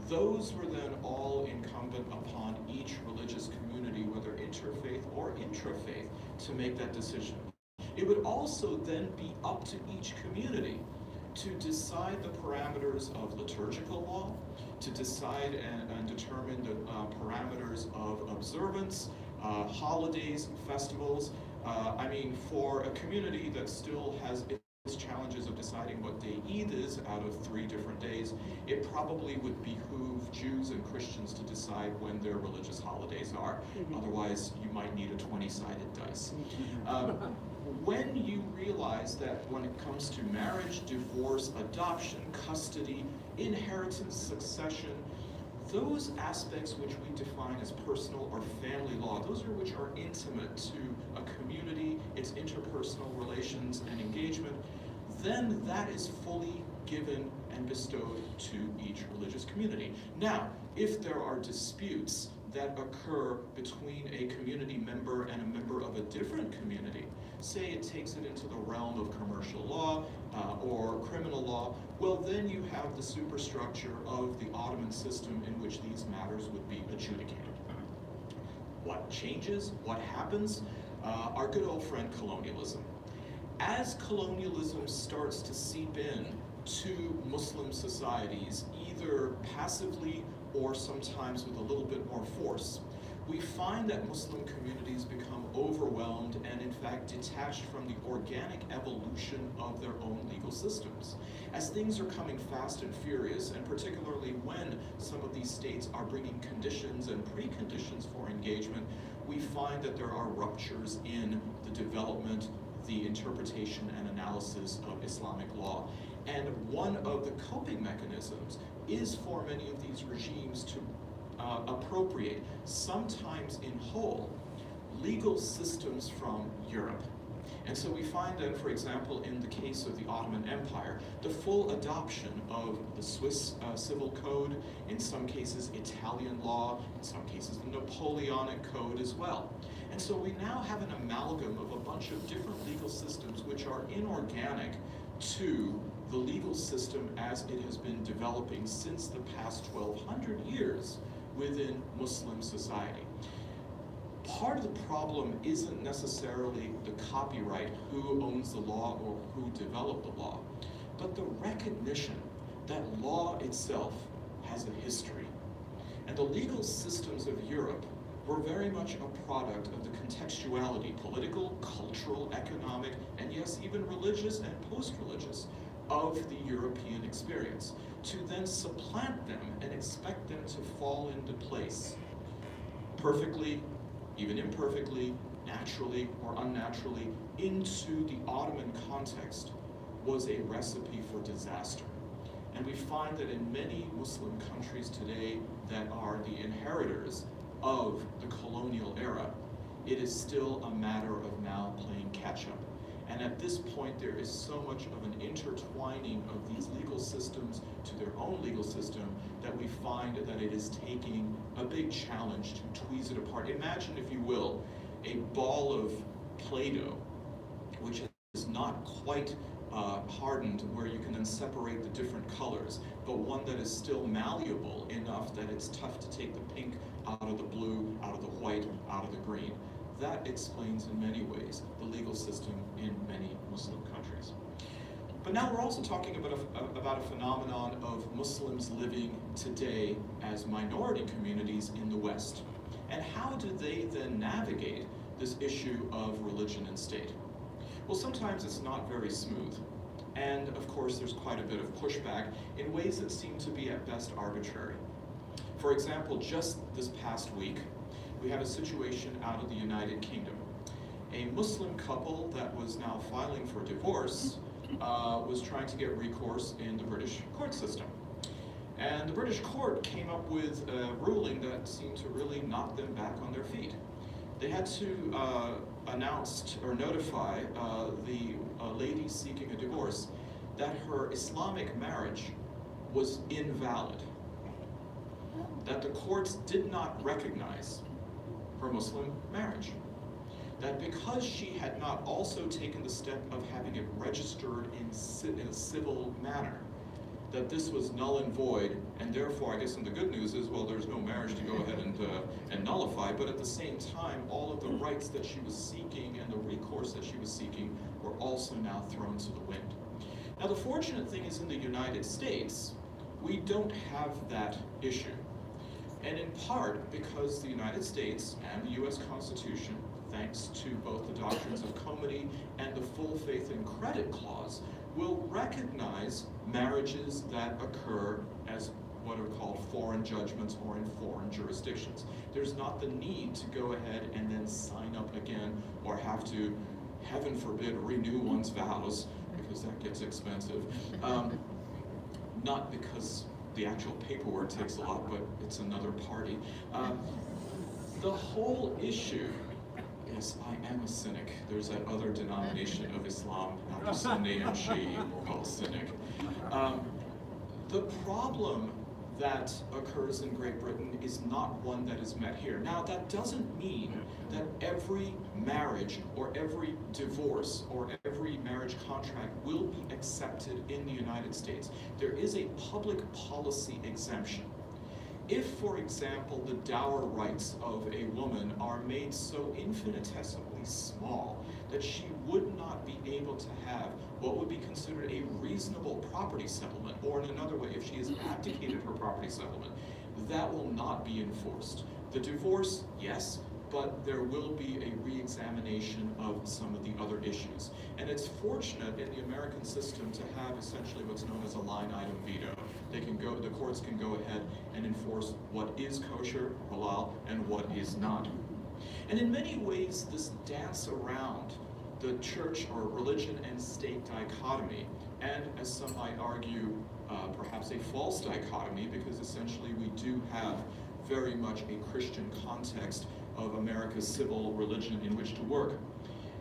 Those were then all incumbent upon each religious community, whether interfaith or intrafaith, to make that decision. It would also then be up to each community to decide the parameters of liturgical law, to decide and determine the parameters of observance, holidays, festivals. I mean, for a community that still has its challenges of deciding what day Eid is out of 3 different days, it probably would behoove Jews and Christians to decide when their religious holidays are. Otherwise, you might need a 20-sided dice. When you realize that when it comes to marriage, divorce, adoption, custody, inheritance, succession, those aspects which we define as personal or family law, those are which are intimate to a community, its interpersonal relations and engagement, then that is fully given and bestowed to each religious community. Now, if there are disputes that occur between a community member and a member of a different community, say it takes it into the realm of commercial law or criminal law, well then you have the superstructure of the Ottoman system in which these matters would be adjudicated. What changes? What happens? Our good old friend colonialism. As colonialism starts to seep in to Muslim societies, either passively or sometimes with a little bit more force, we find that Muslim communities become overwhelmed and in fact detached from the organic evolution of their own legal systems. As things are coming fast and furious, and particularly when some of these states are bringing conditions and preconditions for engagement, we find that there are ruptures in the development, the interpretation and analysis of Islamic law. And one of the coping mechanisms is for many of these regimes to appropriate, sometimes in whole, legal systems from Europe. And so we find that, for example, in the case of the Ottoman Empire, the full adoption of the Swiss civil code, in some cases Italian law, in some cases the Napoleonic code as well. And so we now have an amalgam of a bunch of different legal systems which are inorganic to the legal system as it has been developing since the past 1,200 years within Muslim society. Part of the problem isn't necessarily the copyright, who owns the law or who developed the law, but the recognition that law itself has a history. And the legal systems of Europe were very much a product of the contextuality, political, cultural, economic, and yes, even religious and post-religious, of the European experience, to then supplant them and expect them to fall into place perfectly, even imperfectly, naturally or unnaturally, into the Ottoman context was a recipe for disaster. And we find that in many Muslim countries today that are the inheritors of the colonial era, it is still a matter of now playing catch-up. And at this point, there is so much of an intertwining of these legal systems to their own legal system that we find that it is taking a big challenge to tweeze it apart. Imagine, if you will, a ball of Play-Doh, which is not quite hardened where you can then separate the different colors, but one that is still malleable enough that it's tough to take the pink out of the blue, out of the white, out of the green. That explains in many ways the legal system in many Muslim countries. But now we're also talking about a phenomenon of Muslims living today as minority communities in the West. And how do they then navigate this issue of religion and state? Well, sometimes it's not very smooth. And of course, there's quite a bit of pushback in ways that seem to be at best arbitrary. For example, just this past week, we have a situation out of the United Kingdom. A Muslim couple that was now filing for divorce was trying to get recourse in the British court system. And the British court came up with a ruling that seemed to really knock them back on their feet. They had to announce or notify the lady seeking a divorce that her Islamic marriage was invalid, that the courts did not recognize her Muslim marriage, that because she had not also taken the step of having it registered in a civil manner, that this was null and void, and therefore, I guess, and the good news is, well, there's no marriage to go ahead and nullify, but at the same time, all of the rights that she was seeking and the recourse that she was seeking were also now thrown to the wind. Now, the fortunate thing is in the United States, we don't have that issue. And in part because the United States and the US Constitution, thanks to both the doctrines of comity and the full faith and credit clause, will recognize marriages that occur as what are called foreign judgments or in foreign jurisdictions. There's not the need to go ahead and then sign up again or have to, heaven forbid, renew one's vows, because that gets expensive. Not because the actual paperwork takes a lot, but it's another party. The whole issue is, I am a cynic. There's that other denomination of Islam, not Sunni and Shia, called cynic. The problem that occurs in Great Britain is not one that is met here. Now, that doesn't mean that every marriage or every divorce or every marriage contract will be accepted in the United States. There is a public policy exemption. If, for example, the dower rights of a woman are made so infinitesimally small that she would not be able to have what would be considered a reasonable property settlement, or in another way, if she has abdicated her property settlement, that will not be enforced. The divorce, yes, but there will be a re-examination of some of the other issues. And it's fortunate in the American system to have essentially what's known as a line item veto. The courts can go ahead and enforce what is kosher, halal, and what is not. And in many ways, this dance around the church or religion and state dichotomy, and as some might argue, perhaps a false dichotomy, because essentially we do have very much a Christian context of America's civil religion in which to work,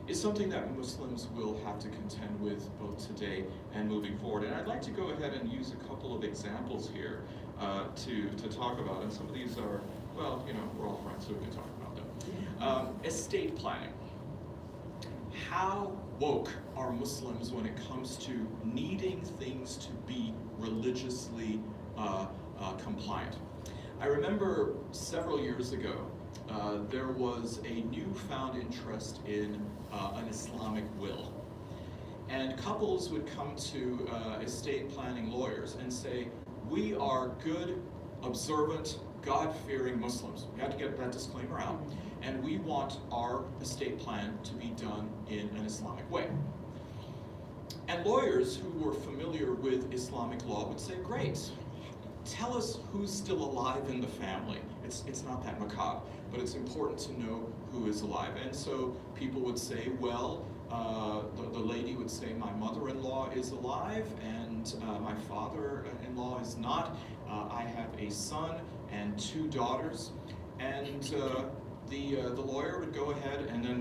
is something that Muslims will have to contend with both today and moving forward. And I'd like to go ahead and use a couple of examples here to talk about, and some of these are, well, you know, we're all friends, so we can talk about them. Estate planning. How woke are Muslims when it comes to needing things to be religiously compliant? I remember several years ago, there was a newfound interest in an Islamic will. And couples would come to estate planning lawyers and say, we are good, observant, God-fearing Muslims. We have to get that disclaimer out. And we want our estate plan to be done in an Islamic way. And lawyers who were familiar with Islamic law would say, great, tell us who's still alive in the family. It's not that macabre, but it's important to know who is alive. And so people would say, well, the lady would say, my mother-in-law is alive and my father-in-law is not. I have a son and 2 daughters. And the lawyer would go ahead and then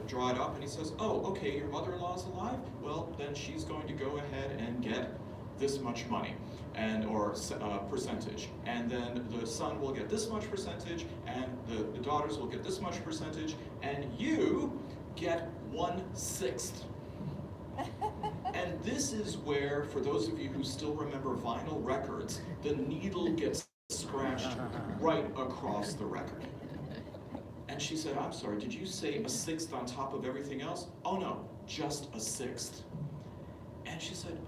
draw it up, and he says, oh, okay, your mother-in-law's alive? Well, then she's going to go ahead and get this much money, or percentage. And then the son will get this much percentage, and the daughters will get this much percentage, and you get 1/6. And this is where, for those of you who still remember vinyl records, the needle gets scratched right across the record. And she said, I'm sorry, did you say 1/6 on top of everything else? Oh no, just 1/6. And she said,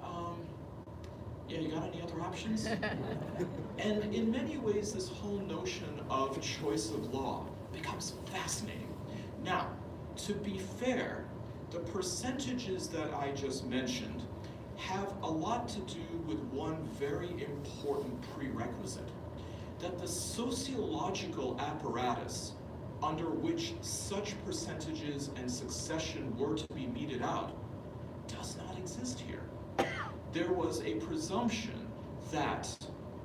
yeah, you got any other options? And in many ways, this whole notion of choice of law becomes fascinating. Now, to be fair, the percentages that I just mentioned have a lot to do with one very important prerequisite, that the sociological apparatus under which such percentages and succession were to be meted out does not exist here. There was a presumption that,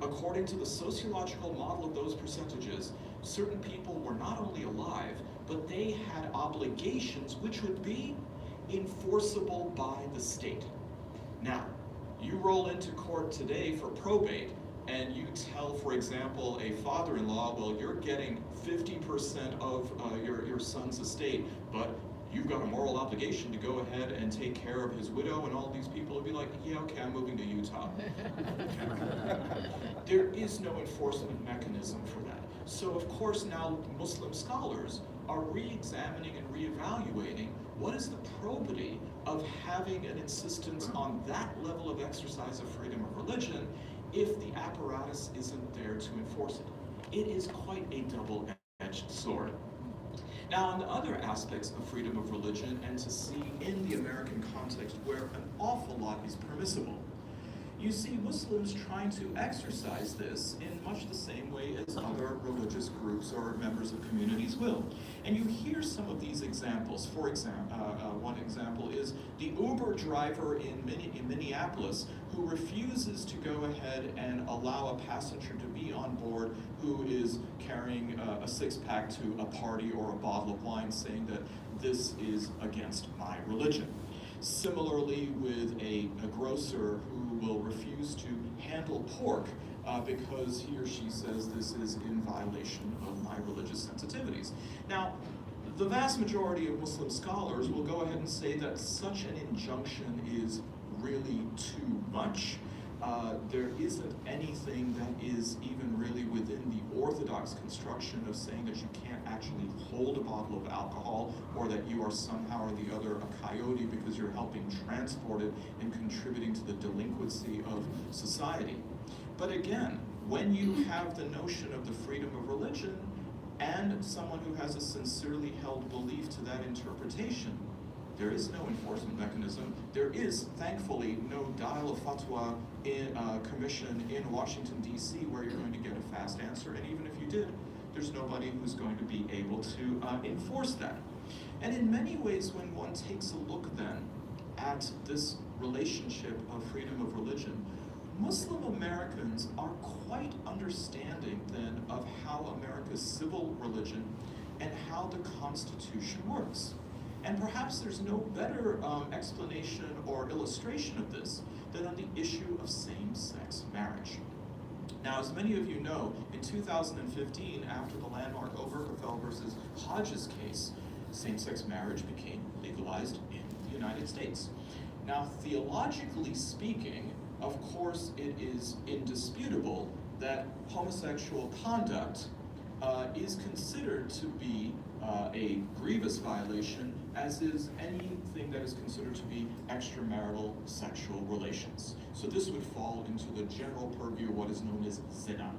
according to the sociological model of those percentages, certain people were not only alive, but they had obligations which would be enforceable by the state. Now, you roll into court today for probate, and you tell, for example, a father-in-law, well, you're getting 50% of your son's estate, but you've got a moral obligation to go ahead and take care of his widow, and all these people will be like, yeah, okay, I'm moving to Utah. There is no enforcement mechanism for that. So, of course, now Muslim scholars are re-examining and re-evaluating what is the probity of having an insistence on that level of exercise of freedom of religion if the apparatus isn't there to enforce it. It is quite a double-edged sword. Now, on the other aspects of freedom of religion, and to see in the American context where an awful lot is permissible, you see Muslims trying to exercise this in much the same way as other religious groups or members of communities will. And you hear some of these examples. For example, one example is the Uber driver in Minneapolis who refuses to go ahead and allow a passenger to be on board who is carrying a six-pack to a party or a bottle of wine, saying that this is against my religion. Similarly, with a grocer who will refuse to handle pork because he or she says this is in violation of my religious sensitivities. Now, the vast majority of Muslim scholars will go ahead and say that such an injunction is really too much. There isn't anything that is even really within the orthodox construction of saying that you can't actually hold a bottle of alcohol, or that you are somehow or the other a coyote because you're helping transport it and contributing to the delinquency of society. But again, when you have the notion of the freedom of religion and someone who has a sincerely held belief to that interpretation, there is no enforcement mechanism. There is, thankfully, no dial of fatwa commission in Washington, D.C. where you're going to get a fast answer. And even if you did, there's nobody who's going to be able to enforce that. And in many ways, when one takes a look then at this relationship of freedom of religion, Muslim Americans are quite understanding then of how America's civil religion and how the Constitution works. And perhaps there's no better explanation or illustration of this than on the issue of same-sex marriage. Now, as many of you know, in 2015, after the landmark Obergefell versus Hodges case, same-sex marriage became legalized in the United States. Now, theologically speaking, of course, it is indisputable that homosexual conduct is considered to be a grievous violation, as is anything that is considered to be extramarital sexual relations. So this would fall into the general purview of what is known as zina.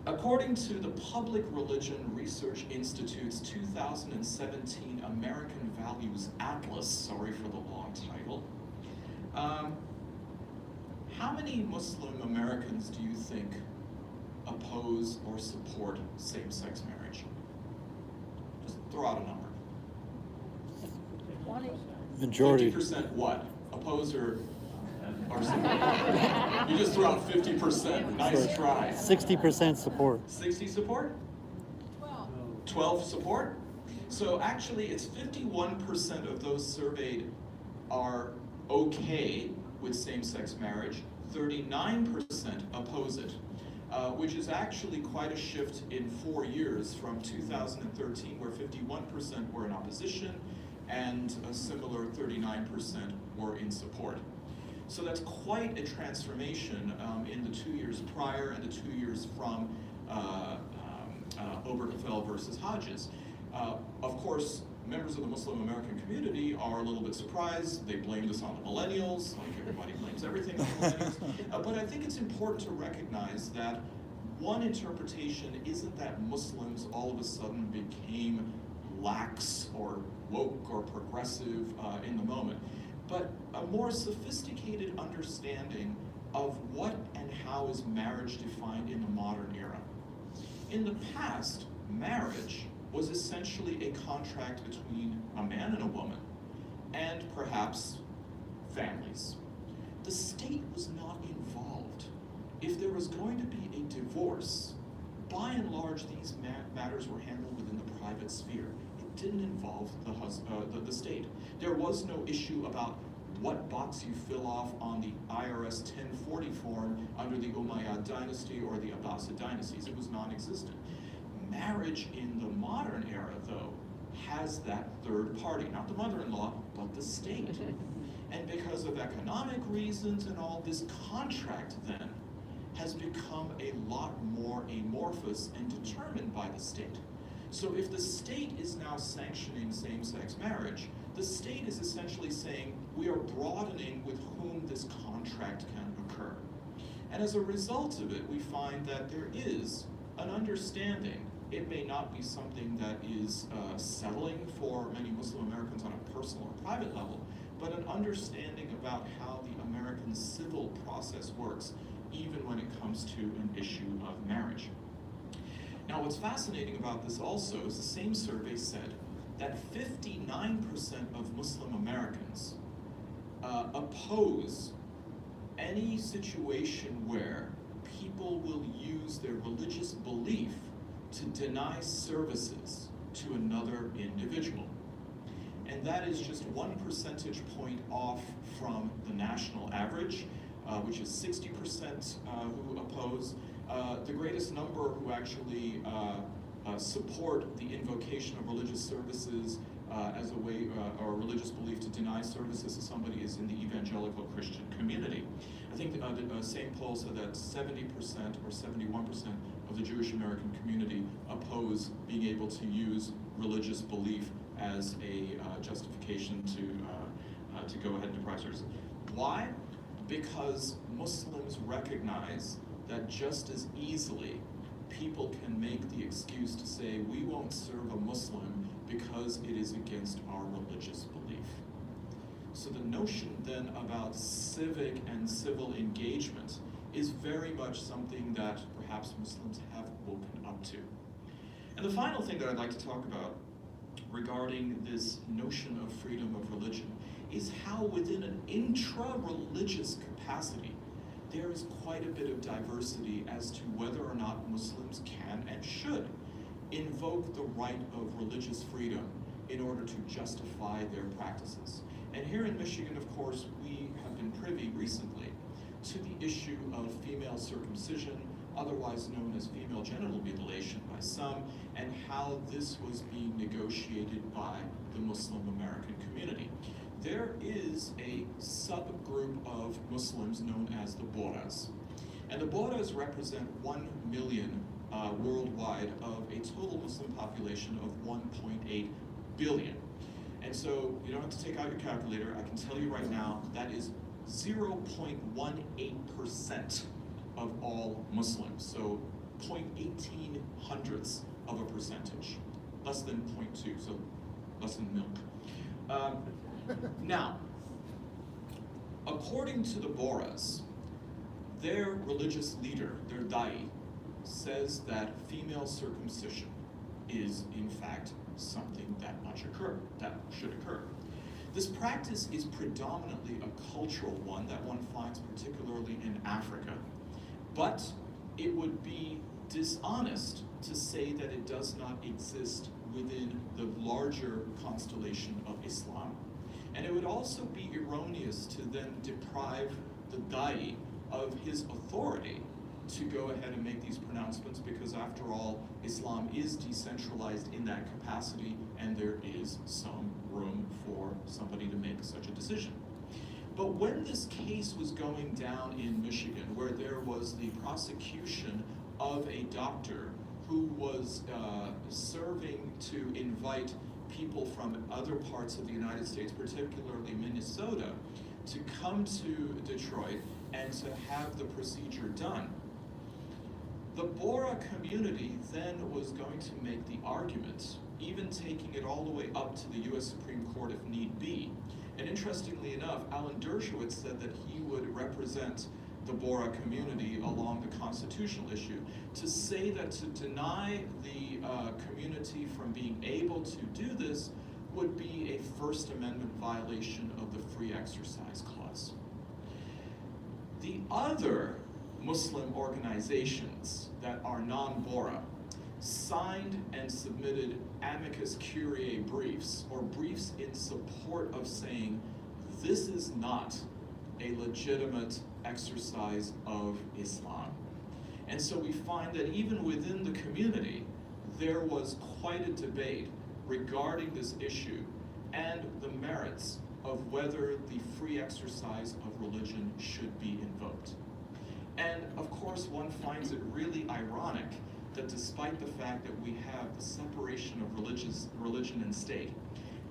According to the Public Religion Research Institute's 2017 American Values Atlas, sorry for the long title, how many Muslim Americans do you think oppose or support same-sex marriage? Just throw out a number. 20. Majority. 50% what? Oppose or support? You just threw out 50%. Nice try. 60% support. 60 support? 12 support? So actually, it's 51% of those surveyed are okay with same-sex marriage. 39% oppose it, which is actually quite a shift in 4 years from 2013, where 51% were in opposition, and a similar 39% were in support. So that's quite a transformation in the 2 years prior and the 2 years from Obergefell versus Hodges. Of course, members of the Muslim American community are a little bit surprised. They blamed us on the millennials, like everybody blames everything on the millennials. But I think it's important to recognize that one interpretation isn't that Muslims all of a sudden became lax or woke or progressive in the moment, but a more sophisticated understanding of what and how is marriage defined in the modern era. In the past, marriage was essentially a contract between a man and a woman, and perhaps families. The state was not involved. If there was going to be a divorce, by and large, these matters were handled within the private sphere. It didn't involve the state. There was no issue about what box you fill off on the IRS 1040 form under the Umayyad dynasty or the Abbasid dynasties. It was non-existent. Marriage in the modern era, though, has that third party, not the mother-in-law, but the state. And because of economic reasons and all, this contract then has become a lot more amorphous and determined by the state. So if the state is now sanctioning same-sex marriage, the state is essentially saying we are broadening with whom this contract can occur. And as a result of it, we find that there is an understanding. It may not be something that is settling for many Muslim Americans on a personal or private level, but an understanding about how the American civil process works, even when it comes to an issue of marriage. Now, what's fascinating about this also is the same survey said that 59% of Muslim Americans oppose any situation where people will use their religious belief to deny services to another individual. And that is just 1 percentage point off from the national average, which is 60% who oppose. The greatest number who actually support the invocation of religious services as a way, or religious belief to deny services to somebody is in the evangelical Christian community. I think the same poll said that 70% or 71% of the Jewish American community oppose being able to use religious belief as a justification to go ahead and deprive services. Why? Because Muslims recognize that just as easily people can make the excuse to say we won't serve a Muslim because it is against our religious belief. So the notion then about civic and civil engagement is very much something that perhaps Muslims have woken up to. And the final thing that I'd like to talk about regarding this notion of freedom of religion is how within an intra-religious capacity there is quite a bit of diversity as to whether or not Muslims can and should invoke the right of religious freedom in order to justify their practices. And here in Michigan, of course, we have been privy recently to the issue of female circumcision, otherwise known as female genital mutilation by some, and how this was being negotiated by the Muslim American community. There is a subgroup of Muslims known as the Bohras. And the Bohras represent 1 million worldwide of a total Muslim population of 1.8 billion. And so you don't have to take out your calculator. I can tell you right now that is 0.18% of all Muslims. So 0.18 hundredths of a percentage, less than 0.2, so less than milk. Now, according to the Bohras, their religious leader, their da'i, says that female circumcision is in fact something that should occur. This practice is predominantly a cultural one that one finds particularly in Africa, but it would be dishonest to say that it does not exist within the larger constellation of Islam. And it would also be erroneous to then deprive the da'i of his authority to go ahead and make these pronouncements, because after all, Islam is decentralized in that capacity, and there is some room for somebody to make such a decision. But when this case was going down in Michigan, where there was the prosecution of a doctor who was serving to invite people from other parts of the United States, particularly Minnesota, to come to Detroit and to have the procedure done, the Bora community then was going to make the argument, even taking it all the way up to the US Supreme Court if need be. And interestingly enough, Alan Dershowitz said that he would represent the Bora community along the constitutional issue, to say that to deny the community from being able to do this would be a First Amendment violation of the Free Exercise Clause. The other Muslim organizations that are non-Bora signed and submitted amicus curiae briefs, or briefs in support of saying this is not a legitimate exercise of Islam. And so we find that even within the community, there was quite a debate regarding this issue and the merits of whether the free exercise of religion should be invoked. And of course, one finds it really ironic that despite the fact that we have the separation of religion and state,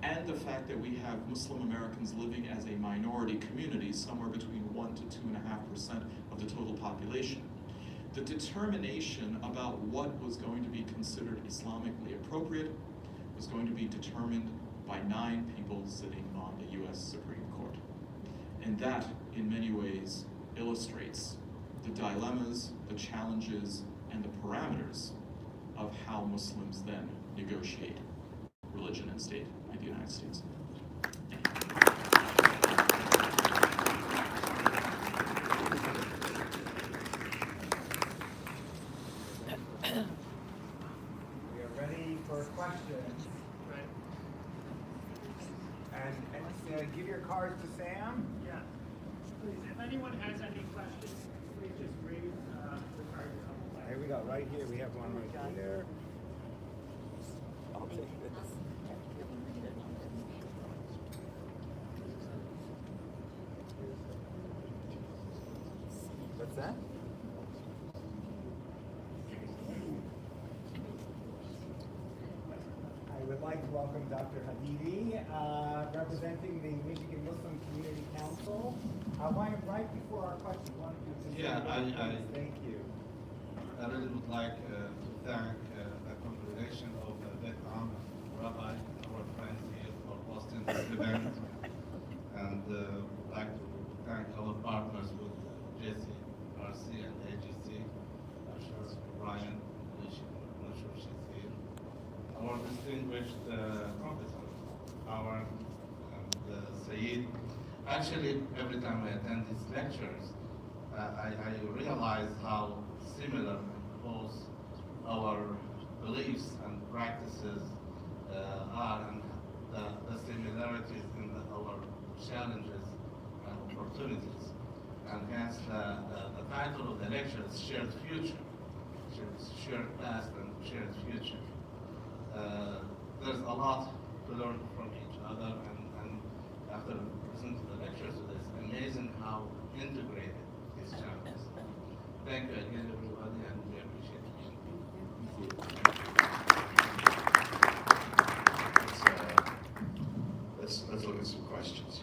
and the fact that we have Muslim Americans living as a minority community, somewhere between 1 to 2.5% of the total population, the determination about what was going to be considered Islamically appropriate was going to be determined by 9 people sitting on the US Supreme Court. And that, in many ways, illustrates the dilemmas, the challenges, and the parameters of how Muslims then negotiate religion and state in the United States. We are ready for questions. And give your cards to Sam. Yeah, please, if anyone has any questions, please just raise the card a couple times. Here we go, right here. We have one right here. I'll take this. What's that? I would like to welcome Dr. Hadidi, representing the Michigan Muslim Community Council. Right before our questions, why don't you just thank you. I really would like to thank the congregation of Beth Rabbi, our friends here for hosting this event, and would like to thank our partners with Jesse, RC, and AGC. I'm sure Brian, I'm not sure she's here. Our distinguished professor, Howard, and Saeed. Actually, every time I attend these lectures, I realize how similar and close our beliefs and practices are, and the similarities in our challenges and opportunities. And hence the title of the lecture is Shared Future, shared past and shared future. There's a lot to learn from each other, and after listening to the lectures, it's amazing how integrated these challenges. Thank you again, everybody, and we appreciate it. Let's look at some questions.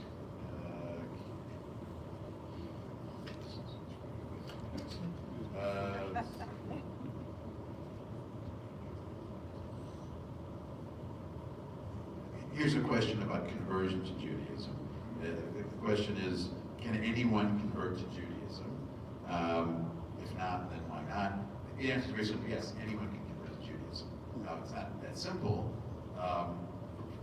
Here's a question about conversion to Judaism. The question is, can anyone convert to Judaism? If not, then why not? The answer is very simple: yes, anyone can convert to Judaism. Now, it's not that simple.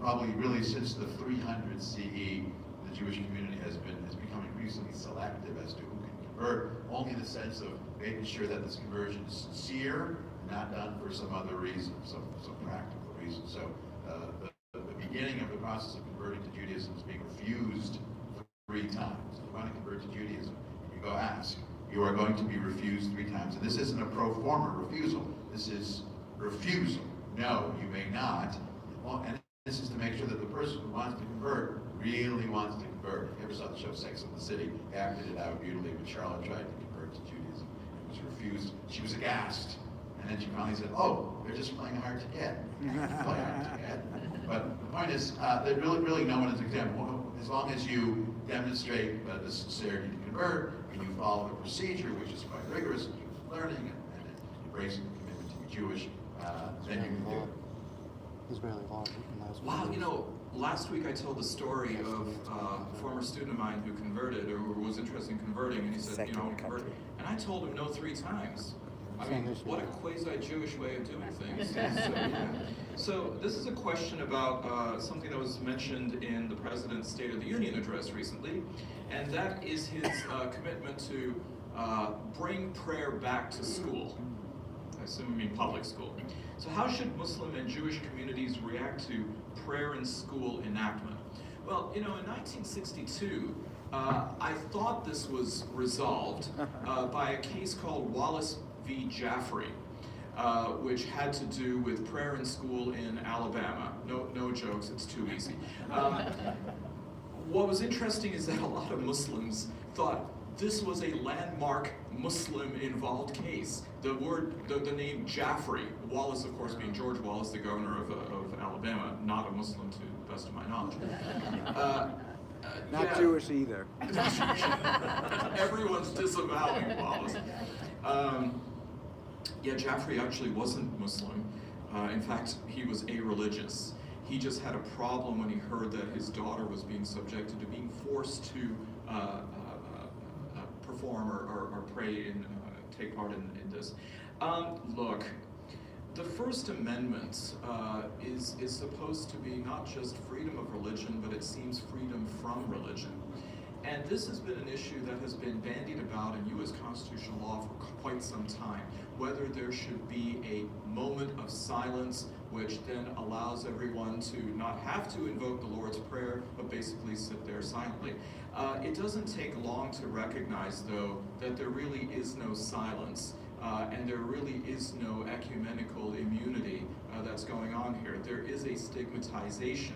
probably really since the 300 CE, the Jewish community has become increasingly selective as to who can convert, only in the sense of making sure that this conversion is sincere, not done for some other reason, some practical reason. So the beginning of the process of converting to Judaism is being refused 3 times. If you want to convert to Judaism, you go ask. You are going to be refused 3 times. And this isn't a pro forma refusal. This is refusal. No, you may not. Well, and this is to make sure that the person who wants to convert really wants to convert. If you ever saw the show Sex and the City, acted it out beautifully when Charlotte tried to convert to Judaism. It was refused. She was aghast. And then she finally said, oh, they're just playing hard to get. Play hard to get. But the point is, that really no one is exempt. As long as you demonstrate the sincerity to convert, and you follow the procedure, which is quite rigorous in terms of learning and embracing the commitment to be Jewish, then you can do it. Israeli law. Wow, you know, last week I told the story of a former student of mine who converted, or who was interested in converting, and he said, you know, I want to convert. And I told him no 3 times. I mean, what a quasi-Jewish way of doing things. So this is a question about something that was mentioned in the President's State of the Union address recently, and that is his commitment to bring prayer back to school. I assume you mean public school. So how should Muslim and Jewish communities react to prayer in school enactment? Well, you know, in 1962, I thought this was resolved by a case called Wallace v. Jaffrey, which had to do with prayer in school in Alabama. No jokes, it's too easy. What was interesting is that a lot of Muslims thought this was a landmark Muslim-involved case. The name Jaffrey, Wallace, of course, being George Wallace, the governor of Alabama, not a Muslim to the best of my knowledge. Not Jewish either. Everyone's disavowing Wallace. Yeah, Jaffrey actually wasn't Muslim. In fact, he was a-religious. He just had a problem when he heard that his daughter was being subjected to being forced to perform or pray and take part in this. Look, the First Amendment is supposed to be not just freedom of religion, but it seems freedom from religion. And this has been an issue that has been bandied about in U.S. constitutional law for quite some time, whether there should be a moment of silence which then allows everyone to not have to invoke the Lord's Prayer, but basically sit there silently. It doesn't take long to recognize, though, that there really is no silence, and there really is no ecumenical immunity that's going on here. There is a stigmatization.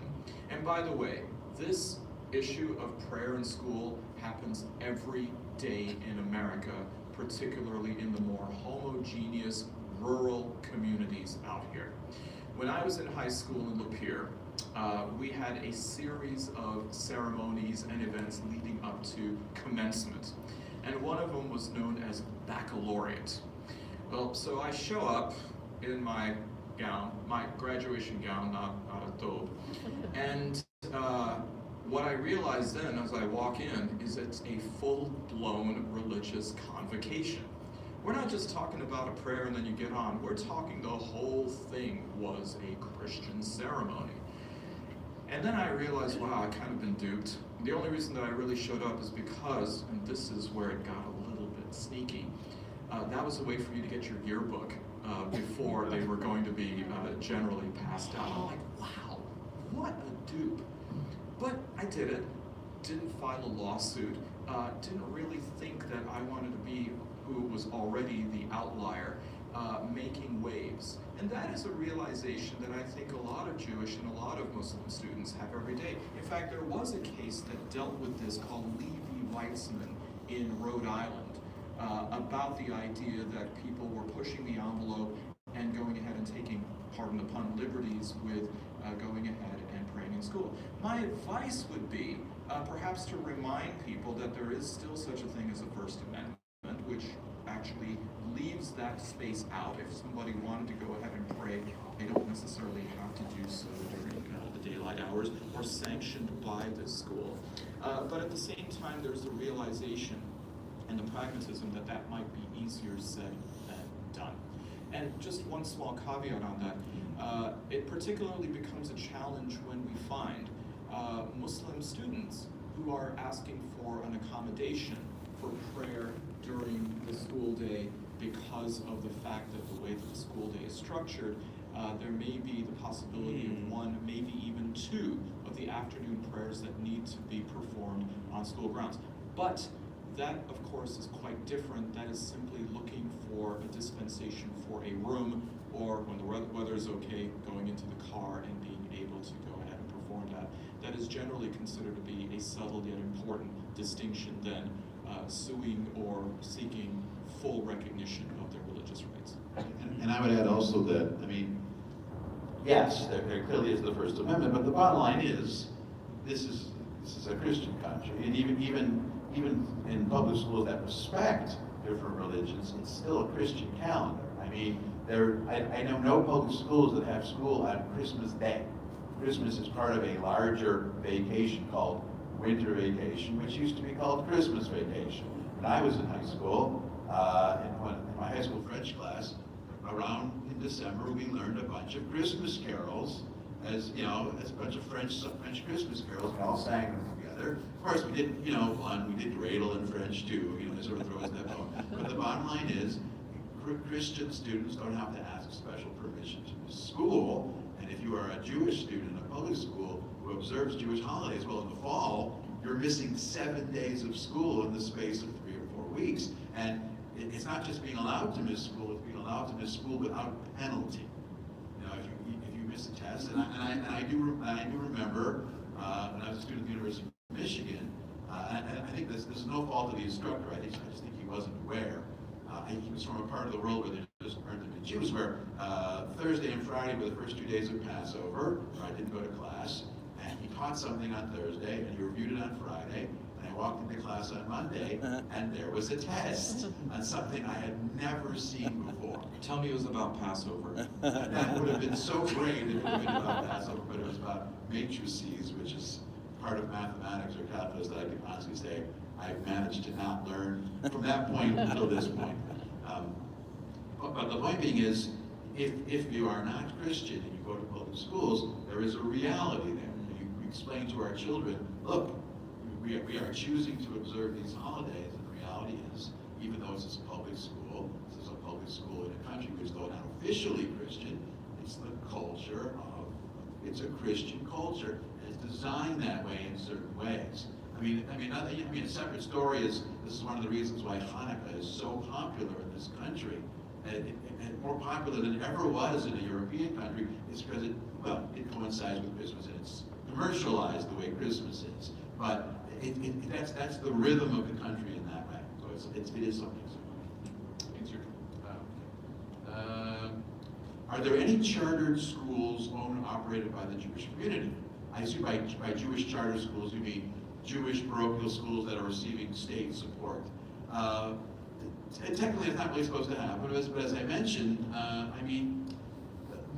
And by the way, this issue of prayer in school happens every day in America, particularly in the more homogeneous rural communities out here. When I was in high school in Lapeer, we had a series of ceremonies and events leading up to commencement. And one of them was known as baccalaureate. Well, so I show up in my gown, my graduation gown, not a thobe, and what I realized then as I walk in is it's a full-blown religious convocation. We're not just talking about a prayer and then you get on. We're talking the whole thing was a Christian ceremony. And then I realized, wow, I kind of been duped. The only reason that I really showed up is because, and this is where it got a little bit sneaky, that was a way for you to get your yearbook before they were going to be generally passed out. I'm like, wow, what a dupe. But I did it, didn't file a lawsuit, didn't really think that I wanted to be who was already the outlier, making waves. And that is a realization that I think a lot of Jewish and a lot of Muslim students have every day. In fact, there was a case that dealt with this called Levy-Weitzman in Rhode Island, about the idea that people were pushing the envelope and going ahead and taking, pardon the pun, liberties with going ahead and praying in school. My advice would be perhaps to remind people that there is still such a thing as a First Amendment, which actually leaves that space out. If somebody wanted to go ahead and pray, they don't necessarily have to do so during the daylight hours or sanctioned by the school. But at the same time, there's the realization and the pragmatism that that might be easier said than done. And just one small caveat on that. It particularly becomes a challenge when we find Muslim students who are asking for an accommodation for prayer during the school day because of the fact that the way that the school day is structured, there may be the possibility of one, maybe even two of the afternoon prayers that need to be performed on school grounds. But that, of course, is quite different. That is simply looking for a dispensation for a room, or when the weather is okay, going into the car and being able to go ahead and perform that. That is generally considered to be a subtle yet important distinction than suing or seeking full recognition of their religious rights. And I would add also that, I mean, yes, there clearly is the First Amendment, but the bottom line is, this is a Christian country, and even in public schools that respect different religions, it's still a Christian calendar. I mean, I know no public schools that have school on Christmas Day. Christmas is part of a larger vacation called winter vacation, which used to be called Christmas vacation. When I was in high school, in my high school French class, around in December, we learned a bunch of Christmas carols, as you know, as a bunch of French Christmas carols. We all sang them together. Of course, we did, we did dreidel in French too. It sort of throws that bone. But the bottom line is, Christian students don't have to ask special permission to school. And if you are a Jewish student in a public school who observes Jewish holidays, well, in the fall, you're missing 7 days of school in the space of 3 or 4 weeks. And it's not just being allowed to miss school, it's being allowed to miss school without penalty. If you miss a test, and I do remember when I was a student at the University of Michigan, and I think this is no fault of the instructor. I just think he wasn't aware. He was from a part of the world where they just weren't to be Jews, where Thursday and Friday were the first 2 days of Passover, where I didn't go to class, and he taught something on Thursday, and he reviewed it on Friday, and I walked into class on Monday, and there was a test on something I had never seen before. Tell me it was about Passover. That would have been so great if it would have been about Passover, but it was about matrices, which is part of mathematics or calculus that I can honestly say I've managed to not learn from that point until this point. But the point being is, if you are not Christian and you go to public schools, there is a reality there. You explain to our children, look, we are choosing to observe these holidays, and the reality is, even though this is a public school, this is a public school in a country which, though not officially Christian, it's the culture of, it's a Christian culture. It's designed that way in certain ways. A separate story is, this is one of the reasons why Hanukkah is so popular in this country, and more popular than it ever was in a European country, is because it coincides with Christmas, and it's commercialized the way Christmas is. But that's the rhythm of the country in that way. So it is something similar. It's your Are there any chartered schools owned and operated by the Jewish community? I assume by Jewish charter schools you mean Jewish parochial schools that are receiving state support. Technically, it's not really supposed to happen, but as I mentioned,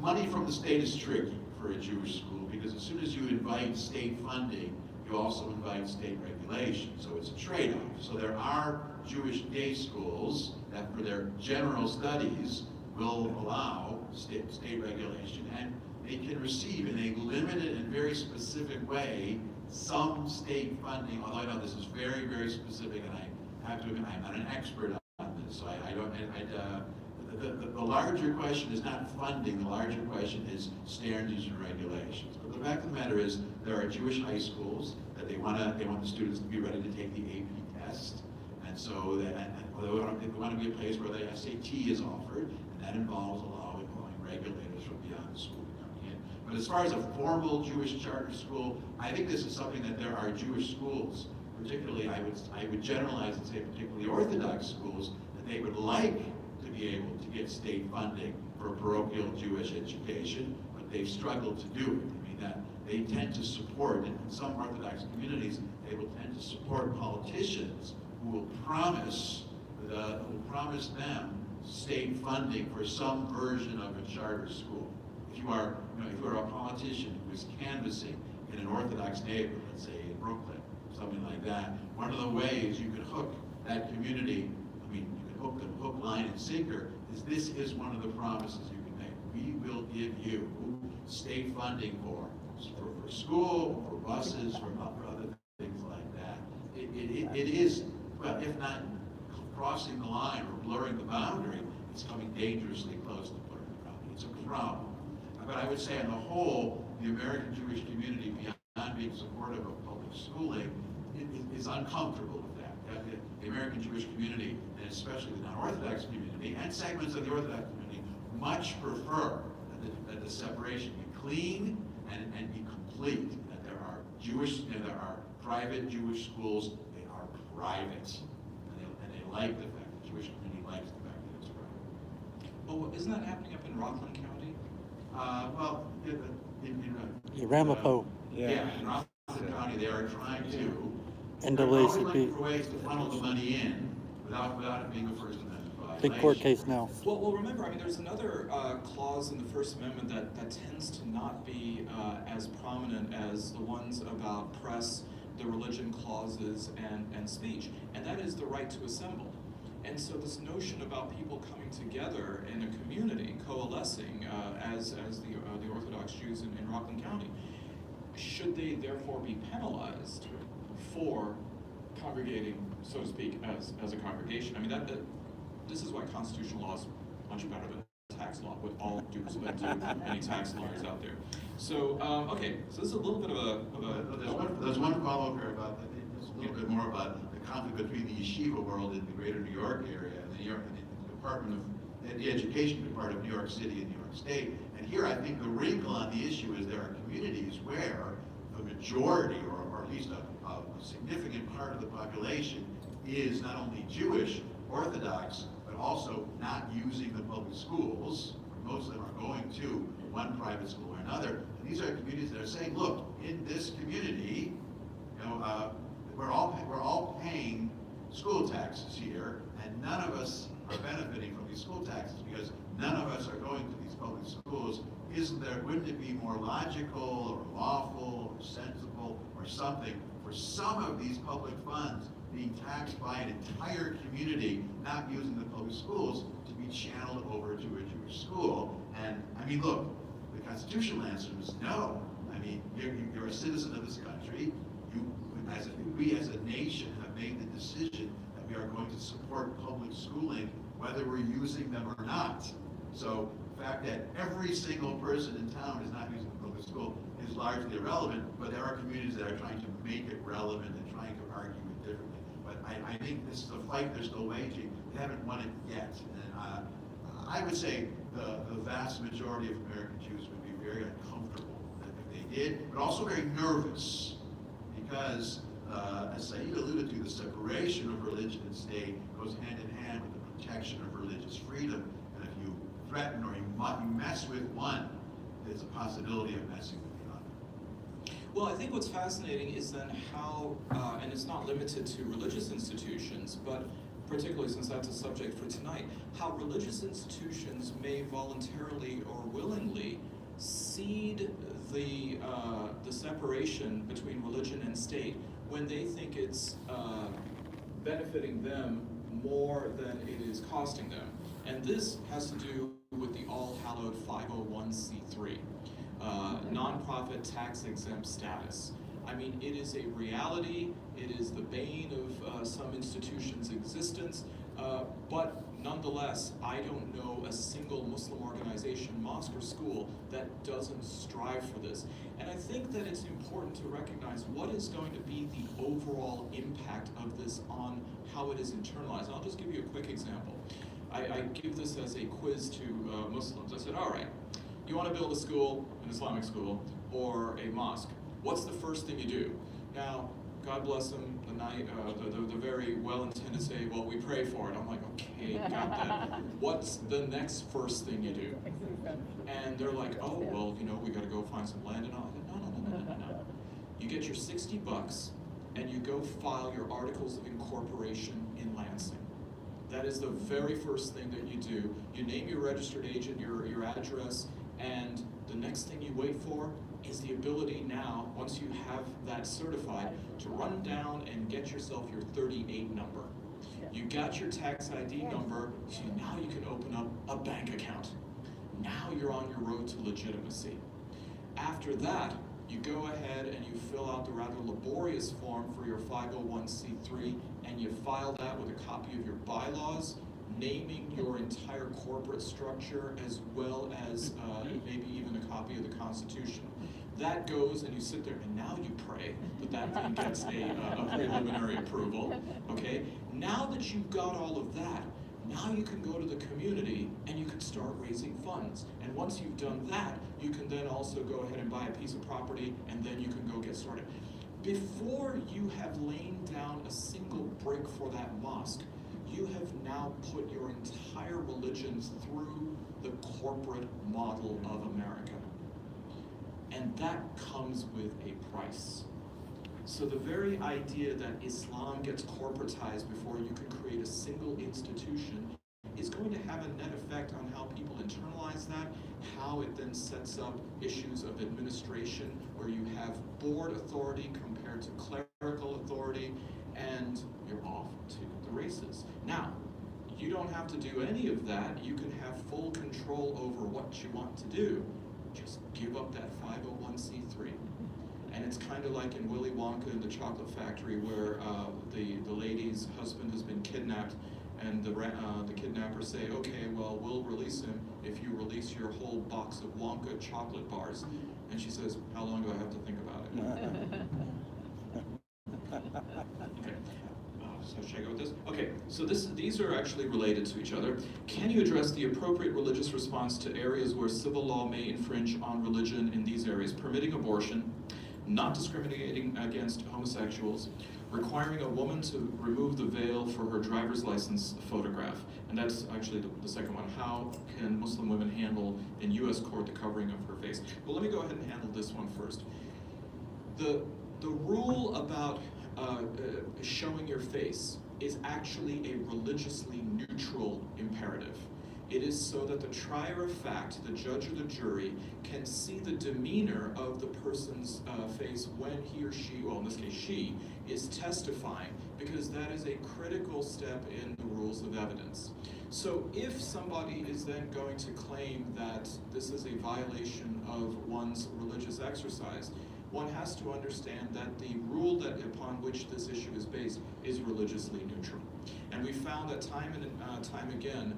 money from the state is tricky for a Jewish school, because as soon as you invite state funding, you also invite state regulation, so it's a trade-off. So there are Jewish day schools that, for their general studies, will allow state regulation, and they can receive in a limited and very specific way some state funding, although I know this is very, very specific, and I have to admit, I'm not an expert on this, so the larger question is not funding, the larger question is standards and regulations. But the fact of the matter is, there are Jewish high schools that they want the students to be ready to take the AP test, and so they want to be a place where the SAT is offered, and that involves allowing regulators from beyond the school to come in. But as far as a formal Jewish charter school, I think this is something that there are Jewish schools, particularly I would generalize and say particularly Orthodox schools, that they would like to be able to get state funding for a parochial Jewish education, but they've struggled to do it. That they tend to support, in some Orthodox communities, they will tend to support politicians who will promise them state funding for some version of a charter school. If you are a politician who is canvassing in an Orthodox neighborhood, let's say in Brooklyn, something like that, one of the ways you could hook that community, you could hook them hook, line, and sinker, is this is one of the promises you can make. We will give you state funding for school, for buses, for other things like that. It is, well, if not crossing the line or blurring the boundary, it's coming dangerously close to blurring the boundary. It's a problem. But I would say on the whole, the American Jewish community, beyond being supportive of public schooling, is uncomfortable with that. The American Jewish community, and especially the non-Orthodox community, and segments of the Orthodox community, much prefer that the separation be clean and be complete. That there are private Jewish schools. They are private, and they like the fact, the Jewish community likes the fact that it's private. Well, isn't that happening up in Rockland County? Well, Ramapo. Yeah, in Rockland County, they are trying to. NAACP. They're always looking for ways to funnel the money in without it being a First Amendment violation. Big court case now. Well, remember, I mean, there's another clause in the First Amendment that tends to not be as prominent as the ones about press, the religion clauses, and speech, and that is the right to assemble. And so this notion about people coming together in a community, coalescing as the Orthodox Jews in Rockland County, should they therefore be penalized for congregating, so to speak, as a congregation? I mean, this is why constitutional law is much better than tax law, with all due respect to any tax lawyers out there. So, okay, so this is a little bit of a... There's one follow-up here about that. Just a little bit more about the conflict between the yeshiva world in the greater New York area and the education department of New York City and New York State. And here I think the wrinkle on the issue is there are communities where the majority, or at least a significant part of the population, is not only Jewish, Orthodox, but also not using the public schools. Most of them are going to one private school or another. And these are communities that are saying, look, in this community, we're all paying school taxes here, and none of us are benefiting from these school taxes because none of us are going to these public schools. Wouldn't it be more logical or lawful or sensible or something for some of these public funds being taxed by an entire community not using the public schools to be channeled over to a Jewish school? And I mean, look, the constitutional answer is no. I mean, you're a citizen of this country. We as a nation have made the decision that we are going to support public schooling whether we're using them or not. So the fact that every single person in town is not using the public school is largely irrelevant, but there are communities that are trying to make it relevant and trying to argue it differently. But I think this is a fight they're still waging. They haven't won it yet. And I would say the vast majority of American Jews would be very uncomfortable if they did, but also very nervous because, as Saeed alluded to, the separation of religion and state goes hand in hand with the protection of religious freedom. And if you threaten or you mess with one, there's a possibility of messing with the other. Well, I think what's fascinating is then how, and it's not limited to religious institutions, but particularly since that's a subject for tonight, how religious institutions may voluntarily or willingly cede the separation between religion and state when they think it's benefiting them more than it is costing them. And this has to do with the all-hallowed 501c3, nonprofit tax-exempt status. I mean, it is a reality, it is the bane of some institutions' existence, but nonetheless, I don't know a single Muslim organization, mosque or school that doesn't strive for this. And I think that it's important to recognize what is going to be the overall impact of this on how it is internalized. And I'll just give you a quick example. I give this as a quiz to Muslims. I said, all right, you want to build a school, an Islamic school, or a mosque. What's the first thing you do? Now, God bless them, the very well-intended say, well, we pray for it. I'm like, okay, got that. What's the next first thing you do? And they're like, oh, well, we got to go find some land and all. No. You get your $60 and you go file your articles of incorporation in Lansing. That is the very first thing that you do. You name your registered agent, your address, and the next thing you wait for is the ability now, once you have that certified, to run down and get yourself your 38 number. You got your tax ID number, so now you can open up a bank account. Now you're on your road to legitimacy. After that, you go ahead and you fill out the rather laborious form for your 501c3, and you file that with a copy of your bylaws, naming your entire corporate structure, as well as maybe even a copy of the Constitution. That goes, and you sit there, and now you pray that that thing gets a preliminary approval, okay? Now that you've got all of that, now you can go to the community and you can start raising funds. And once you've done that, you can then also go ahead and buy a piece of property, and then you can go get started. Before you have laid down a single brick for that mosque, you have now put your entire religion through the corporate model of America. And that comes with a price. So the very idea that Islam gets corporatized before you can create a single institution is going to have a net effect on how people internalize that, how it then sets up issues of administration where you have board authority compared to clerical authority, and you're off to the races. Now, you don't have to do any of that. You can have full control over what you want to do. Just give up that 501c3. And it's kind of like in Willy Wonka and the Chocolate Factory, where the lady's husband has been kidnapped, and the kidnappers say, okay, well, we'll release him if you release your whole box of Wonka chocolate bars. And she says, how long do I have to think about it? Okay. So should I go with this? Okay, so these are actually related to each other. Can you address the appropriate religious response to areas where civil law may infringe on religion in these areas? Permitting abortion, not discriminating against homosexuals, requiring a woman to remove the veil for her driver's license photograph. And that's actually the second one. How can Muslim women handle in U.S. court the covering of her face? Well, let me go ahead and handle this one first. The rule about showing your face is actually a religiously neutral imperative. It is so that the trier of fact, the judge or the jury, can see the demeanor of the person's face when he or she, well in this case she, is testifying, because that is a critical step in the rules of evidence. So if somebody is then going to claim that this is a violation of one's religious exercise, one has to understand that the rule that upon which this issue is based is religiously neutral. And we found that time and time again,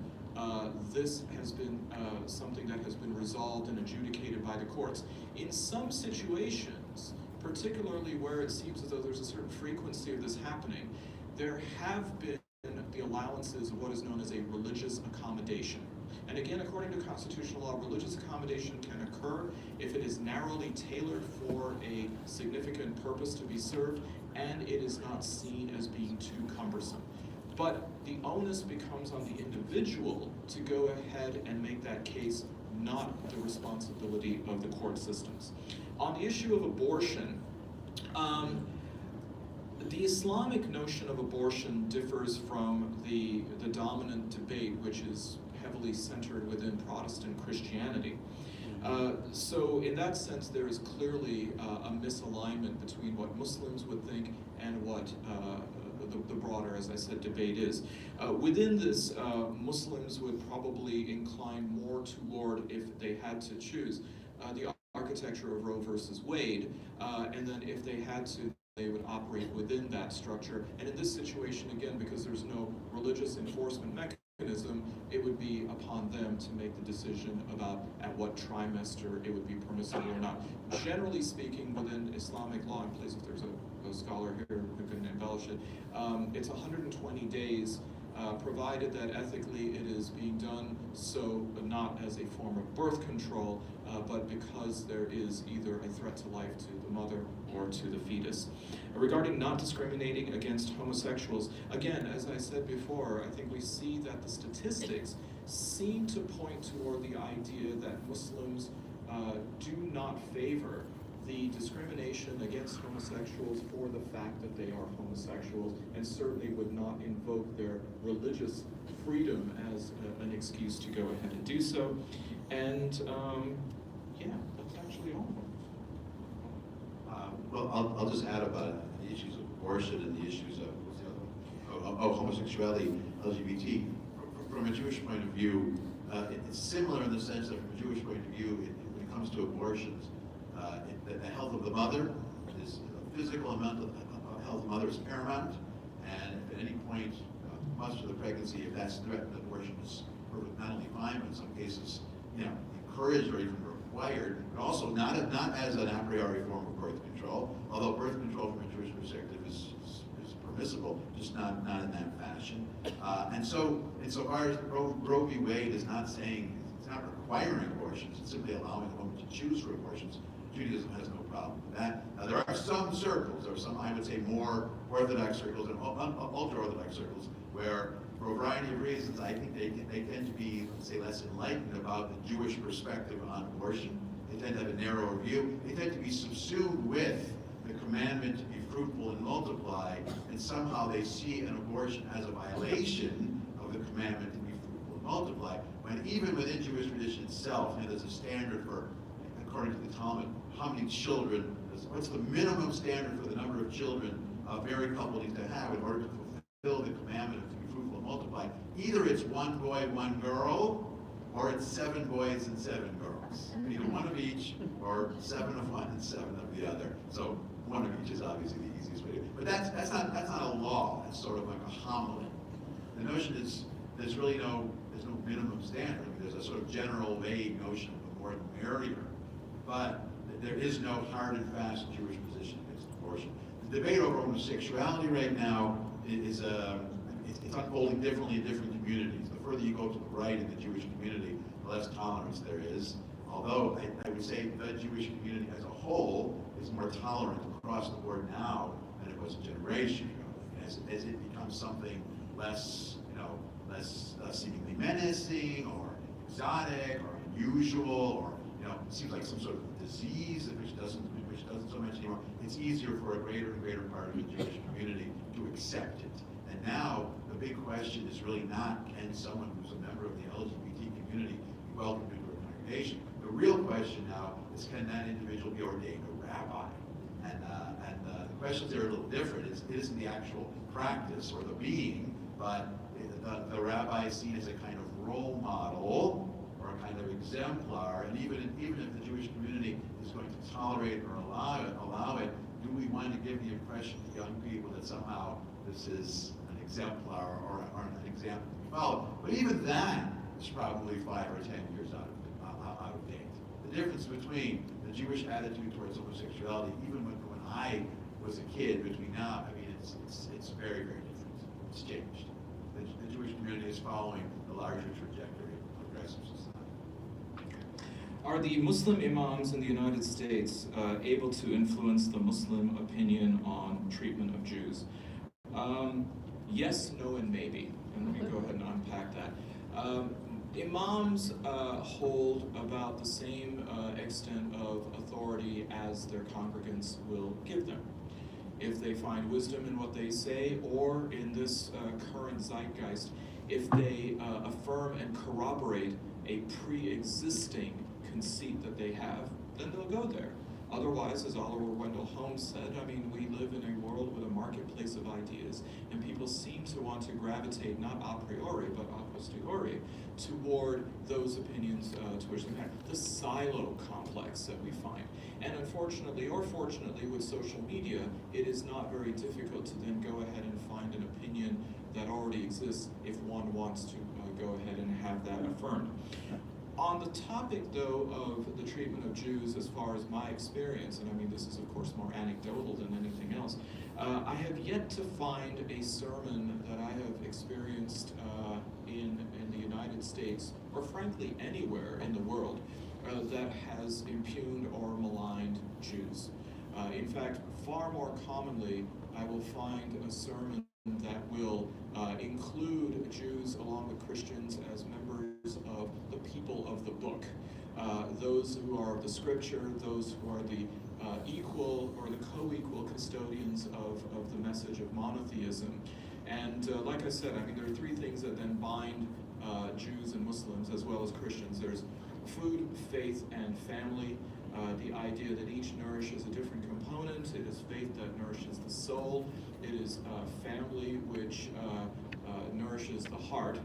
this has been something that has been resolved and adjudicated by the courts. In some situations, particularly where it seems as though there's a certain frequency of this happening, there have been the allowances of what is known as a religious accommodation. And again, according to constitutional law, religious accommodation can occur if it is narrowly tailored for a significant purpose to be served, and it is not seen as being too cumbersome. But the onus becomes on the individual to go ahead and make that case, not the responsibility of the court systems. On the issue of abortion, the Islamic notion of abortion differs from the dominant debate, which is heavily centered within Protestant Christianity. So in that sense, there is clearly a misalignment between what Muslims would think and what the broader, as I said, debate is. Within this, Muslims would probably incline more toward, if they had to choose, the architecture of Roe versus Wade, and then if they had to, they would operate within that structure. And in this situation, again, because there's no religious enforcement mechanism, it would be upon them to make the decision about at what trimester it would be permissible or not. Generally speaking, within Islamic law, and please if there's a scholar here who can embellish it, it's 120 days, provided that ethically it is being done so not as a form of birth control, but because there is either a threat to life to the mother or to the fetus. Regarding not discriminating against homosexuals, again, as I said before, I think we see that the statistics seem to point toward the idea that Muslims do not favor the discrimination against homosexuals for the fact that they are homosexuals, and certainly would not invoke their religious freedom as an excuse to go ahead and do so. And yeah, that's actually all. Well, I'll just add about the issues of abortion and the issues of, what's the other one? homosexuality, LGBT. From a Jewish point of view, it's similar in the sense that from a Jewish point of view, when it comes to abortions, the health of the mother is physical and mental health of the mother is paramount, and if at any point, much of the pregnancy, if that's threatened, abortion is not only fine, but in some cases, encouraged or even required, but also not as an a priori form of birth control, although birth control from a Jewish perspective is permissible, just not in that fashion. And so insofar as Roe v. Wade is not saying, it's not requiring abortions, it's simply allowing a woman to choose for abortions. Judaism has no problem with that. Now, there are some circles, there are some, I would say, more orthodox circles and ultra-orthodox circles where, for a variety of reasons, I think they tend to be, let's say, less enlightened about the Jewish perspective on abortion. They tend to have a narrower view. They tend to be subsumed with the commandment to be fruitful and multiply, and somehow they see an abortion as a violation of the commandment to be fruitful and multiply, when even within Jewish tradition itself, there's a standard for, according to the Talmud, how many children, what's the minimum standard for the number of children a married couple needs to have in order to fulfill the commandment of to be fruitful and multiply. Either it's 1 boy, 1 girl, or it's 7 boys and 7 girls. Either one of each, or 7 of one and 7 of the other. So one of each is obviously the easiest way to do it. But that's not a law. That's sort of like a homily. The notion is there's no minimum standard. I mean, there's a sort of general vague notion of the more the merrier. But there is no hard and fast Jewish position against abortion. The debate over homosexuality right now is it's unfolding differently in different communities. The further you go to the right in the Jewish community, the less tolerance there is. Although I would say the Jewish community as a whole is more tolerant across the board now than it was a generation ago. As it becomes something less, less seemingly menacing or exotic or unusual, or it seems like some sort of disease which doesn't so much anymore. It's easier for a greater and greater part of the Jewish community to accept it. And now the big question is really not, can someone who's a member of the LGBT community be welcomed into a congregation? The real question now is, can that individual be ordained a rabbi? And the questions there are a little different. It isn't the actual practice or the being, but the rabbi is seen as a kind of role model or a kind of exemplar. And even if the Jewish community is going to tolerate or allow it, do we want to give the impression to young people that somehow this is an exemplar or an example to be followed? But even that is probably 5 or 10 years out of date. The difference between the Jewish attitude towards homosexuality, even when I was a kid, between now, I mean, it's very, very different. It's changed. The Jewish community is following the larger trajectory of progressive society. Are the Muslim imams in the United States able to influence the Muslim opinion on treatment of Jews? Yes, no, and maybe. And let me go ahead and unpack that. Imams hold about the same extent of authority as their congregants will give them. If they find wisdom in what they say, or in this current zeitgeist, if they affirm and corroborate a pre-existing conceit that they have, then they'll go there. Otherwise, as Oliver Wendell Holmes said, I mean, we live in a world with a marketplace of ideas, and people seem to want to gravitate, not a priori, but a posteriori, toward those opinions to which they have. The silo complex that we find. And unfortunately, or fortunately, with social media, it is not very difficult to then go ahead and find an opinion that already exists if one wants to go ahead and have that affirmed. On the topic, though, of the treatment of Jews, as far as my experience, and I mean this is of course more anecdotal than anything else, I have yet to find a sermon that I have experienced in the United States, or frankly anywhere in the world, that has impugned or maligned Jews. In fact, far more commonly, I will find a sermon that will include Jews along with Christians as members of the people of the book. Those who are of the scripture, those who are the equal or the co-equal custodians of the message of monotheism. And like I said, I mean, there are 3 things that then bind Jews and Muslims as well as Christians. There's food, faith, and family. the idea that each nourishes a different component. It is faith that nourishes the soul. It is family which nourishes the heart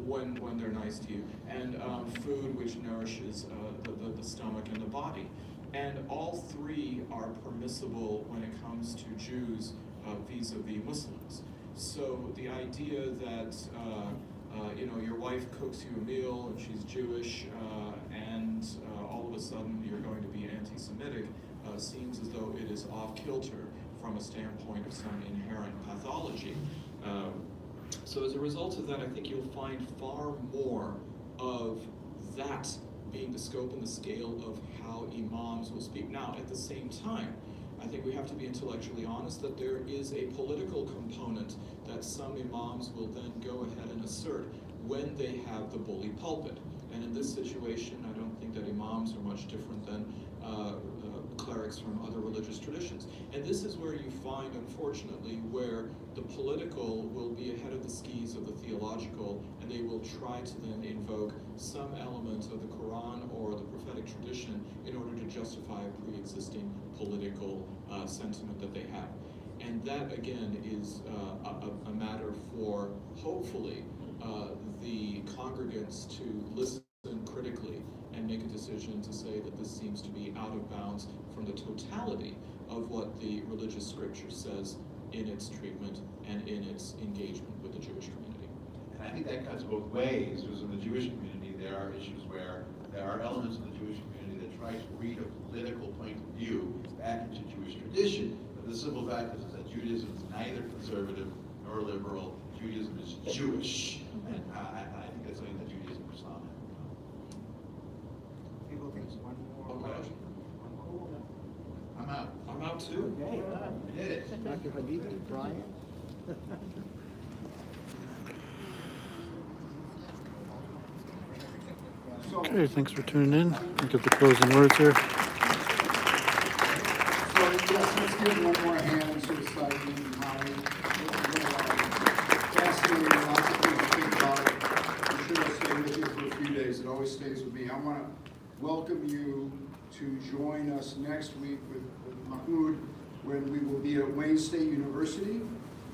when they're nice to you, and food which nourishes the stomach and the body. And all three are permissible when it comes to Jews vis-a-vis Muslims. So the idea that your wife cooks you a meal and she's Jewish, and all of a sudden you're going to be anti-Semitic seems as though it is off kilter from a standpoint of some inherent pathology. So as a result of that, I think you'll find far more of that being the scope and the scale of how imams will speak. Now, at the same time, I think we have to be intellectually honest that there is a political component that some imams will then go ahead and assert when they have the bully pulpit. And in this situation, I don't think that imams are much different than clerics from other religious traditions. And this is where you find, unfortunately, where the political will be ahead of the skis of the theological, and they will try to then invoke some element of the Quran or the prophetic tradition in order to justify a pre-existing political sentiment that they have. And that, again, is a matter for, hopefully, the congregants to listen critically and make a decision to say that this seems to be out of bounds from the totality of what the religious scripture says in its treatment and in its engagement with the Jewish community. And I think that cuts both ways, because in the Jewish community there are issues where there are elements of the Jewish community that try to read a political point of view back into Jewish tradition. But the simple fact is that Judaism is neither conservative nor liberal. Judaism is Jewish. And I think that's something that Judaism puts on. People think one more. Okay. I'm out. I'm out too. Okay. I did it. Dr. Habibi, Brian? Okay, thanks for tuning in. I'll give the closing words here. So, yes, let's give one more hand to Saeed and Holly. Fascinating, lots of things to think about. I'm sure I'll stay with you for a few days. It always stays with me. I want to welcome you to join us next week with Mahmoud when we will be at Wayne State University.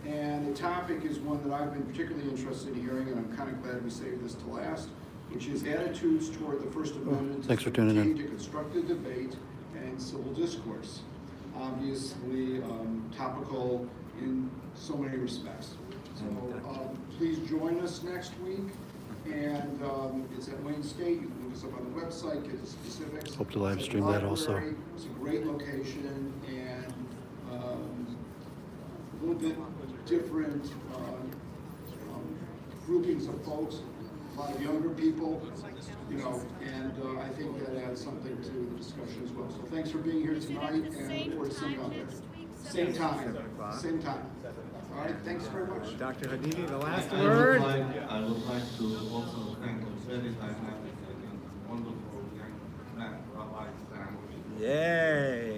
And the topic is one that I've been particularly interested in hearing, and I'm kind of glad we saved this to last, which is attitudes toward the First Amendment. Thanks for tuning in. To constructive debate and civil discourse. Obviously, topical in so many respects. So please join us next week. And it's at Wayne State. You can look us up on the website, get the specifics. Hope to live stream that also. It's a great location and a little bit different groupings of folks, a lot of younger people, and I think that adds something to the discussion as well. So thanks for being here tonight, and look forward to seeing you out there. Same time. All right, thanks very much. Dr. Habibi, the last I word. I would like to also thank the very dynamic and wonderful young man, Rabbi Sam. Yay.